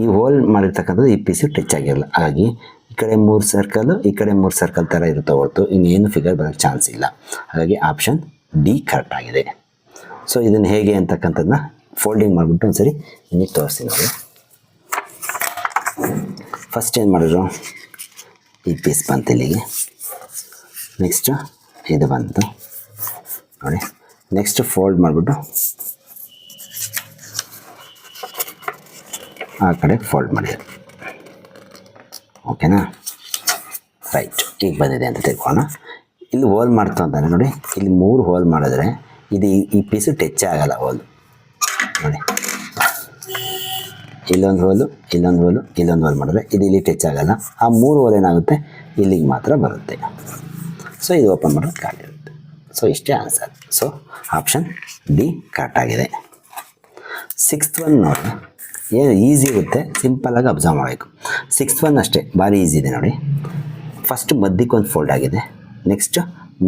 ಈ ಹೋಲ್ ಮಾಡಿರ್ತಕ್ಕಂಥದ್ದು ಈ ಪೀಸಿಗೆ ಟಚ್ ಆಗಿರಲ್ಲ. ಹಾಗಾಗಿ ಈ ಕಡೆ 3 ಸರ್ಕಲು, ಈ ಕಡೆ 3 ಸರ್ಕಲ್ ಥರ ಇರುತ್ತೆ ಹೊರತು ಇನ್ನೇನು ಫಿಗರ್ ಬರೋಕ್ಕೆ ಚಾನ್ಸ್ ಇಲ್ಲ. ಹಾಗಾಗಿ ಆಪ್ಷನ್ ಡಿ ಕರೆಕ್ಟ್ ಆಗಿದೆ. ಸೊ ಇದನ್ನು ಹೇಗೆ ಅಂತಕ್ಕಂಥದ್ದನ್ನ ಫೋಲ್ಡಿಂಗ್ ಮಾಡಿಬಿಟ್ಟು ಒಂದ್ಸರಿ ನಿಮಗೆ ತೋರಿಸ್ತೀನಿ ನೋಡಿ. ಫಸ್ಟ್ ಏನು ಮಾಡಿದ್ರು, ಈ ಪೀಸ್ ಬಂತು ಇಲ್ಲಿಗೆ. ನೆಕ್ಸ್ಟು ಇದು ಬಂತು ನೋಡಿ. ನೆಕ್ಸ್ಟ್ ಫೋಲ್ಡ್ ಮಾಡಿಬಿಟ್ಟು ಆ ಕಡೆ ಫೋಲ್ಡ್ ಮಾಡಿದೆ. ಓಕೆನಾ, ರೈಟ್. ಈಗ ಬಂದಿದೆ ಅಂತ ತಿಳ್ಕೊಳ್ಳೋಣ. ಇಲ್ಲಿ ಹೋಲ್ ಮಾಡ್ತು ಅಂತಾನೆ ನೋಡಿ, ಇಲ್ಲಿ 3 ಹೋಲ್ ಮಾಡಿದ್ರೆ ಇದು ಈ ಪೀಸು ಟಚ್ ಆಗಲ್ಲ ಹೋಲ್ ನೋಡಿ. ಇಲ್ಲೊಂದು ಹೋಲು, ಇಲ್ಲೊಂದು ಹೋಲು, ಇಲ್ಲೊಂದು ಹೋಲ್ ಮಾಡಿದ್ರೆ ಇದು ಇಲ್ಲಿ ಟಚ್ ಆಗಲ್ಲ. ಆ 3 ಹೋಲ್ ಏನಾಗುತ್ತೆ, ಇಲ್ಲಿಗೆ ಮಾತ್ರ ಬರುತ್ತೆ. ಸೊ ಇದು ಓಪನ್ ಮಾಡೋದು ಖಾಲಿ ಇರುತ್ತೆ. ಸೊ ಇಷ್ಟೇ answer. So option D correct ಆಗಿದೆ. 6th ಒನ್ ನೋಡಿ, ಏನು ಈಸಿ ಇರುತ್ತೆ, ಸಿಂಪಲ್ಲಾಗಿ ಅಬ್ಸರ್ವ್ ಮಾಡಬೇಕು. 6th ಒನ್ ಅಷ್ಟೇ ಭಾರಿ ಈಸಿ ಇದೆ ನೋಡಿ. ಫಸ್ಟ್ ಮಧ್ಯಕ್ಕೊಂದು ಫೋಲ್ಡ್ ಆಗಿದೆ. ನೆಕ್ಸ್ಟ್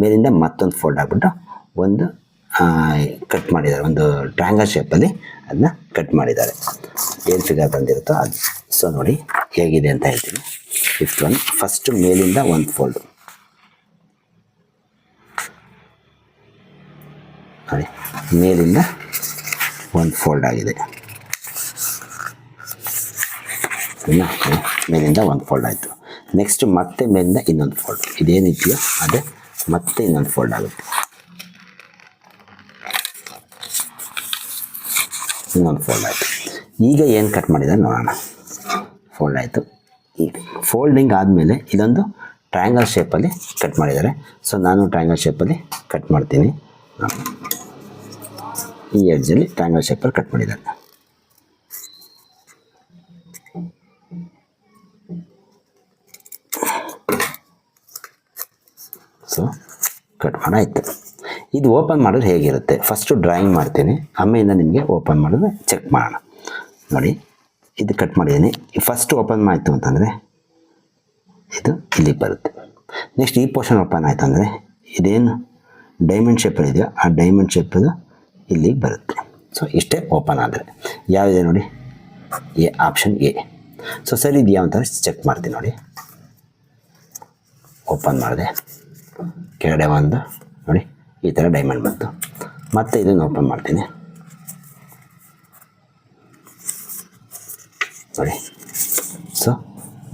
ಮೇಲಿಂದ ಮತ್ತೊಂದು ಫೋಲ್ಡ್ ಆಗಿಬಿಟ್ಟು ಒಂದು ಕಟ್ ಮಾಡಿದ್ದಾರೆ, ಒಂದು ಟ್ರ್ಯಾಂಗಲ್ ಶೇಪಲ್ಲಿ ಅದನ್ನ ಕಟ್ ಮಾಡಿದ್ದಾರೆ. ಏನು ಫಿಗರ್ ಬಂದಿರುತ್ತೋ ಅದು. ಸೊ ನೋಡಿ ಹೇಗಿದೆ ಅಂತ ಹೇಳ್ತೀನಿ. 5th ಒನ್, ಫಸ್ಟ್ ಮೇಲಿಂದ ಒಂದು ಫೋಲ್ಡು ನೋಡಿ, ಮೇಲಿಂದ ಒಂದು ಫೋಲ್ಡ್ ಆಗಿದೆ. ಮೇಲಿಂದ ಒಂದು ಫೋಲ್ಡ್ ಆಯಿತು. ನೆಕ್ಸ್ಟ್ ಮತ್ತೆ ಮೇಲಿಂದ ಇನ್ನೊಂದು ಫೋಲ್ಡ್, ಇದೇನಿದೆಯೋ ಅದೇ ಮತ್ತೆ ಇನ್ನೊಂದು ಫೋಲ್ಡ್ ಆಗುತ್ತೆ, ಇನ್ನೊಂದು ಫೋಲ್ಡ್ ಆಯಿತು. ಈಗ ಏನು ಕಟ್ ಮಾಡಿದ್ದಾರೆ ನೋಡೋಣ. ಫೋಲ್ಡ್ ಆಯಿತು. ಈಗ ಫೋಲ್ಡಿಂಗ್ ಆದಮೇಲೆ ಇದೊಂದು ಟ್ರಯಾಂಗಲ್ ಶೇಪಲ್ಲಿ ಕಟ್ ಮಾಡಿದ್ದಾರೆ. ಸೊ ನಾನು ಟ್ರಯಾಂಗಲ್ ಶೇಪಲ್ಲಿ ಕಟ್ ಮಾಡ್ತೀನಿ. ಈ ಎಡ್ಜಲ್ಲಿ ಟ್ರಯಾಂಗಲ್ ಶೇಪಲ್ಲಿ ಕಟ್ ಮಾಡಿದ್ದಾರೆ. ಸೊ ಕಟ್ ಮಾಡಾಯಿತು. ಇದು ಓಪನ್ ಮಾಡಿದ್ರೆ ಹೇಗಿರುತ್ತೆ, ಫಸ್ಟು ಡ್ರಾಯಿಂಗ್ ಮಾಡ್ತೀನಿ, ಆಮೇಲಿಂದ ನಿಮಗೆ ಓಪನ್ ಮಾಡಿದ್ರೆ ಚೆಕ್ ಮಾಡೋಣ. ನೋಡಿ ಇದು ಕಟ್ ಮಾಡಿದ್ದೀನಿ. ಫಸ್ಟ್ ಓಪನ್ ಆಯಿತು ಅಂತಂದರೆ ಇದು ಇಲ್ಲಿಗೆ ಬರುತ್ತೆ. ನೆಕ್ಸ್ಟ್ ಈ ಪೋರ್ಷನ್ ಓಪನ್ ಆಯಿತು ಅಂದರೆ ಇದೇನು ಡೈಮಂಡ್ ಶೇಪಲ್ಲಿ ಇದೆಯೋ ಆ ಡೈಮಂಡ್ ಶೇಪದು ಇಲ್ಲಿಗೆ ಬರುತ್ತೆ. ಸೊ ಇಷ್ಟೇ ಓಪನ್ ಆದರೆ. ಯಾವಿದೆ ನೋಡಿ, ಎ, ಆಪ್ಷನ್ ಎ. ಸೊ ಸರಿ ಇದೆಯಾ ಅಂತ ಚೆಕ್ ಮಾಡ್ತೀನಿ ನೋಡಿ. ಓಪನ್ ಮಾಡಿದೆ, ಕೆಳಗಡೆ ಒಂದು ನೋಡಿ ಈ ಥರ ಡೈಮಂಡ್ ಬಂತು. ಮತ್ತೆ ಇದನ್ನು ಓಪನ್ ಮಾಡ್ತೀನಿ ನೋಡಿ. ಸೊ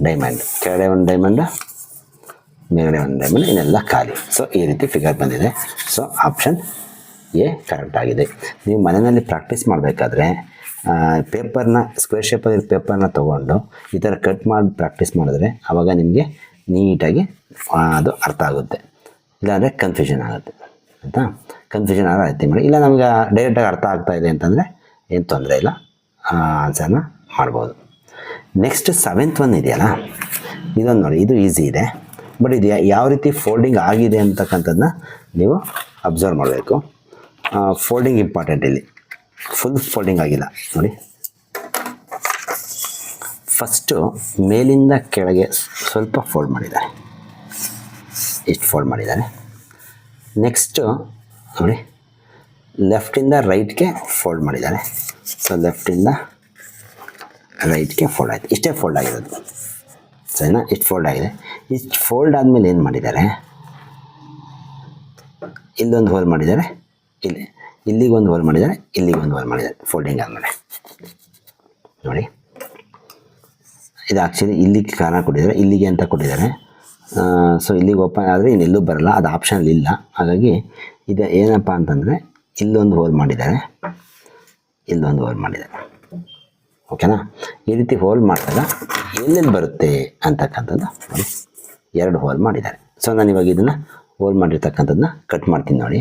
ಡೈಮಂಡ್, ಕೆಳಗಡೆ ಒಂದು ಡೈಮಂಡ್, ಮೇಲ್ಗಡೆ ಒಂದು ಡೈಮಂಡ್, ಇದೆಲ್ಲ ಖಾಲಿ. ಸೊ ಈ ರೀತಿ ಫಿಗರ್ ಬಂದಿದೆ. ಸೊ ಆಪ್ಷನ್ ಎ ಕರೆಕ್ಟ್ ಆಗಿದೆ. ನೀವು ಮನೆಯಲ್ಲಿ ಪ್ರಾಕ್ಟೀಸ್ ಮಾಡಬೇಕಾದ್ರೆ ಪೇಪರ್ನ, ಸ್ಕ್ವೇರ್ ಶೇಪಲ್ಲಿ ಪೇಪರ್ನ ತೊಗೊಂಡು ಈ ಥರ ಕಟ್ ಮಾಡಿ ಪ್ರಾಕ್ಟೀಸ್ ಮಾಡಿದ್ರೆ ಆವಾಗ ನಿಮಗೆ ನೀಟಾಗಿ ಅದು ಅರ್ಥ ಆಗುತ್ತೆ. ಇಲ್ಲಾಂದರೆ ಕನ್ಫ್ಯೂಷನ್ ಆಗುತ್ತೆ ಆಯಿತಾ. ಕನ್ಫ್ಯೂಷನ್ ಆದರೆ ಅರ್ಥ ಮಾಡಿ. ಇಲ್ಲ ನಮಗೆ ಡೈರೆಕ್ಟಾಗಿ ಅರ್ಥ ಆಗ್ತಾ ಇದೆ ಅಂತಂದರೆ ಏನು ತೊಂದರೆ ಇಲ್ಲ, ಆನ್ಸರ್ನ ಮಾಡ್ಬೋದು. ನೆಕ್ಸ್ಟ್ 7th ಒನ್ ಇದೆಯಲ್ಲ, ಇದೊಂದು ನೋಡಿ, ಇದು ಈಸಿ ಇದೆ. ಬಟ್ ಇದು ಯಾವ ರೀತಿ ಫೋಲ್ಡಿಂಗ್ ಆಗಿದೆ ಅಂತಕ್ಕಂಥದ್ದನ್ನ ನೀವು ಅಬ್ಸರ್ವ್ ಮಾಡಬೇಕು. ಫೋಲ್ಡಿಂಗ್ ಇಂಪಾರ್ಟೆಂಟ್ ಇಲ್ಲಿ. ಫುಲ್ ಫೋಲ್ಡಿಂಗ್ ಆಗಿಲ್ಲ ನೋಡಿ. ಫಸ್ಟು ಮೇಲಿಂದ ಕೆಳಗೆ ಸ್ವಲ್ಪ ಫೋಲ್ಡ್ ಮಾಡಿದ್ದಾರೆ, ಇಷ್ಟು ಫೋಲ್ಡ್ ಮಾಡಿದ್ದಾರೆ. ನೆಕ್ಸ್ಟು ನೋಡಿ ಲೆಫ್ಟಿಂದ ರೈಟ್ಗೆ ಫೋಲ್ಡ್ ಮಾಡಿದ್ದಾರೆ. ಸೊ ಲೆಫ್ಟಿಂದ ರೈಟ್ಗೆ ಫೋಲ್ಡ್ ಆಯಿತು, ಇಷ್ಟೇ ಫೋಲ್ಡ್ ಆಗಿರೋದು ಸರಿನಾ. ಇಷ್ಟು ಫೋಲ್ಡ್ ಆಗಿದೆ. ಇಷ್ಟು ಫೋಲ್ಡ್ ಆದಮೇಲೆ ಏನು ಮಾಡಿದ್ದಾರೆ, ಇಲ್ಲೊಂದು ಹೋಲ್ ಮಾಡಿದ್ದಾರೆ, ಇಲ್ಲಿಗೊಂದು ಹೋಲ್ ಮಾಡಿದ್ದಾರೆ, ಇಲ್ಲಿಗೊಂದು ಹೋಲ್ ಮಾಡಿದ್ದಾರೆ ಫೋಲ್ಡಿಂಗ್ ಆದಮೇಲೆ ನೋಡಿ. ಇದು ಆ್ಯಕ್ಚುಲಿ ಇಲ್ಲಿಗೆ ಕಾರಣ ಕೊಟ್ಟಿದ್ದಾರೆ, ಇಲ್ಲಿಗೆ ಅಂತ ಕೊಟ್ಟಿದ್ದಾರೆ. ಸೊ ಇಲ್ಲಿಗೆ ಓಪನ್ ಆದರೆ ಇನ್ನೆಲ್ಲೂ ಬರಲ್ಲ, ಅದು ಆಪ್ಷನಲ್ಲಿ ಇಲ್ಲ. ಹಾಗಾಗಿ ಇದು ಏನಪ್ಪ ಅಂತಂದರೆ ಇಲ್ಲೊಂದು ಹೋಲ್ ಮಾಡಿದ್ದಾರೆ, ಇಲ್ಲೊಂದು ಹೋಲ್ ಮಾಡಿದ್ದಾರೆ. ಓಕೆನಾ. ಈ ರೀತಿ ಹೋಲ್ ಮಾಡಿದಾಗ ಎಲ್ಲೆಲ್ಲಿ ಬರುತ್ತೆ ಅಂತಕ್ಕಂಥದ್ದು ನೋಡಿ, 2 ಹೋಲ್ ಮಾಡಿದ್ದಾರೆ. ಸೊ ನಾನು ಇವಾಗ ಇದನ್ನು ಹೋಲ್ ಮಾಡಿರ್ತಕ್ಕಂಥದ್ದನ್ನ ಕಟ್ ಮಾಡ್ತೀನಿ ನೋಡಿ.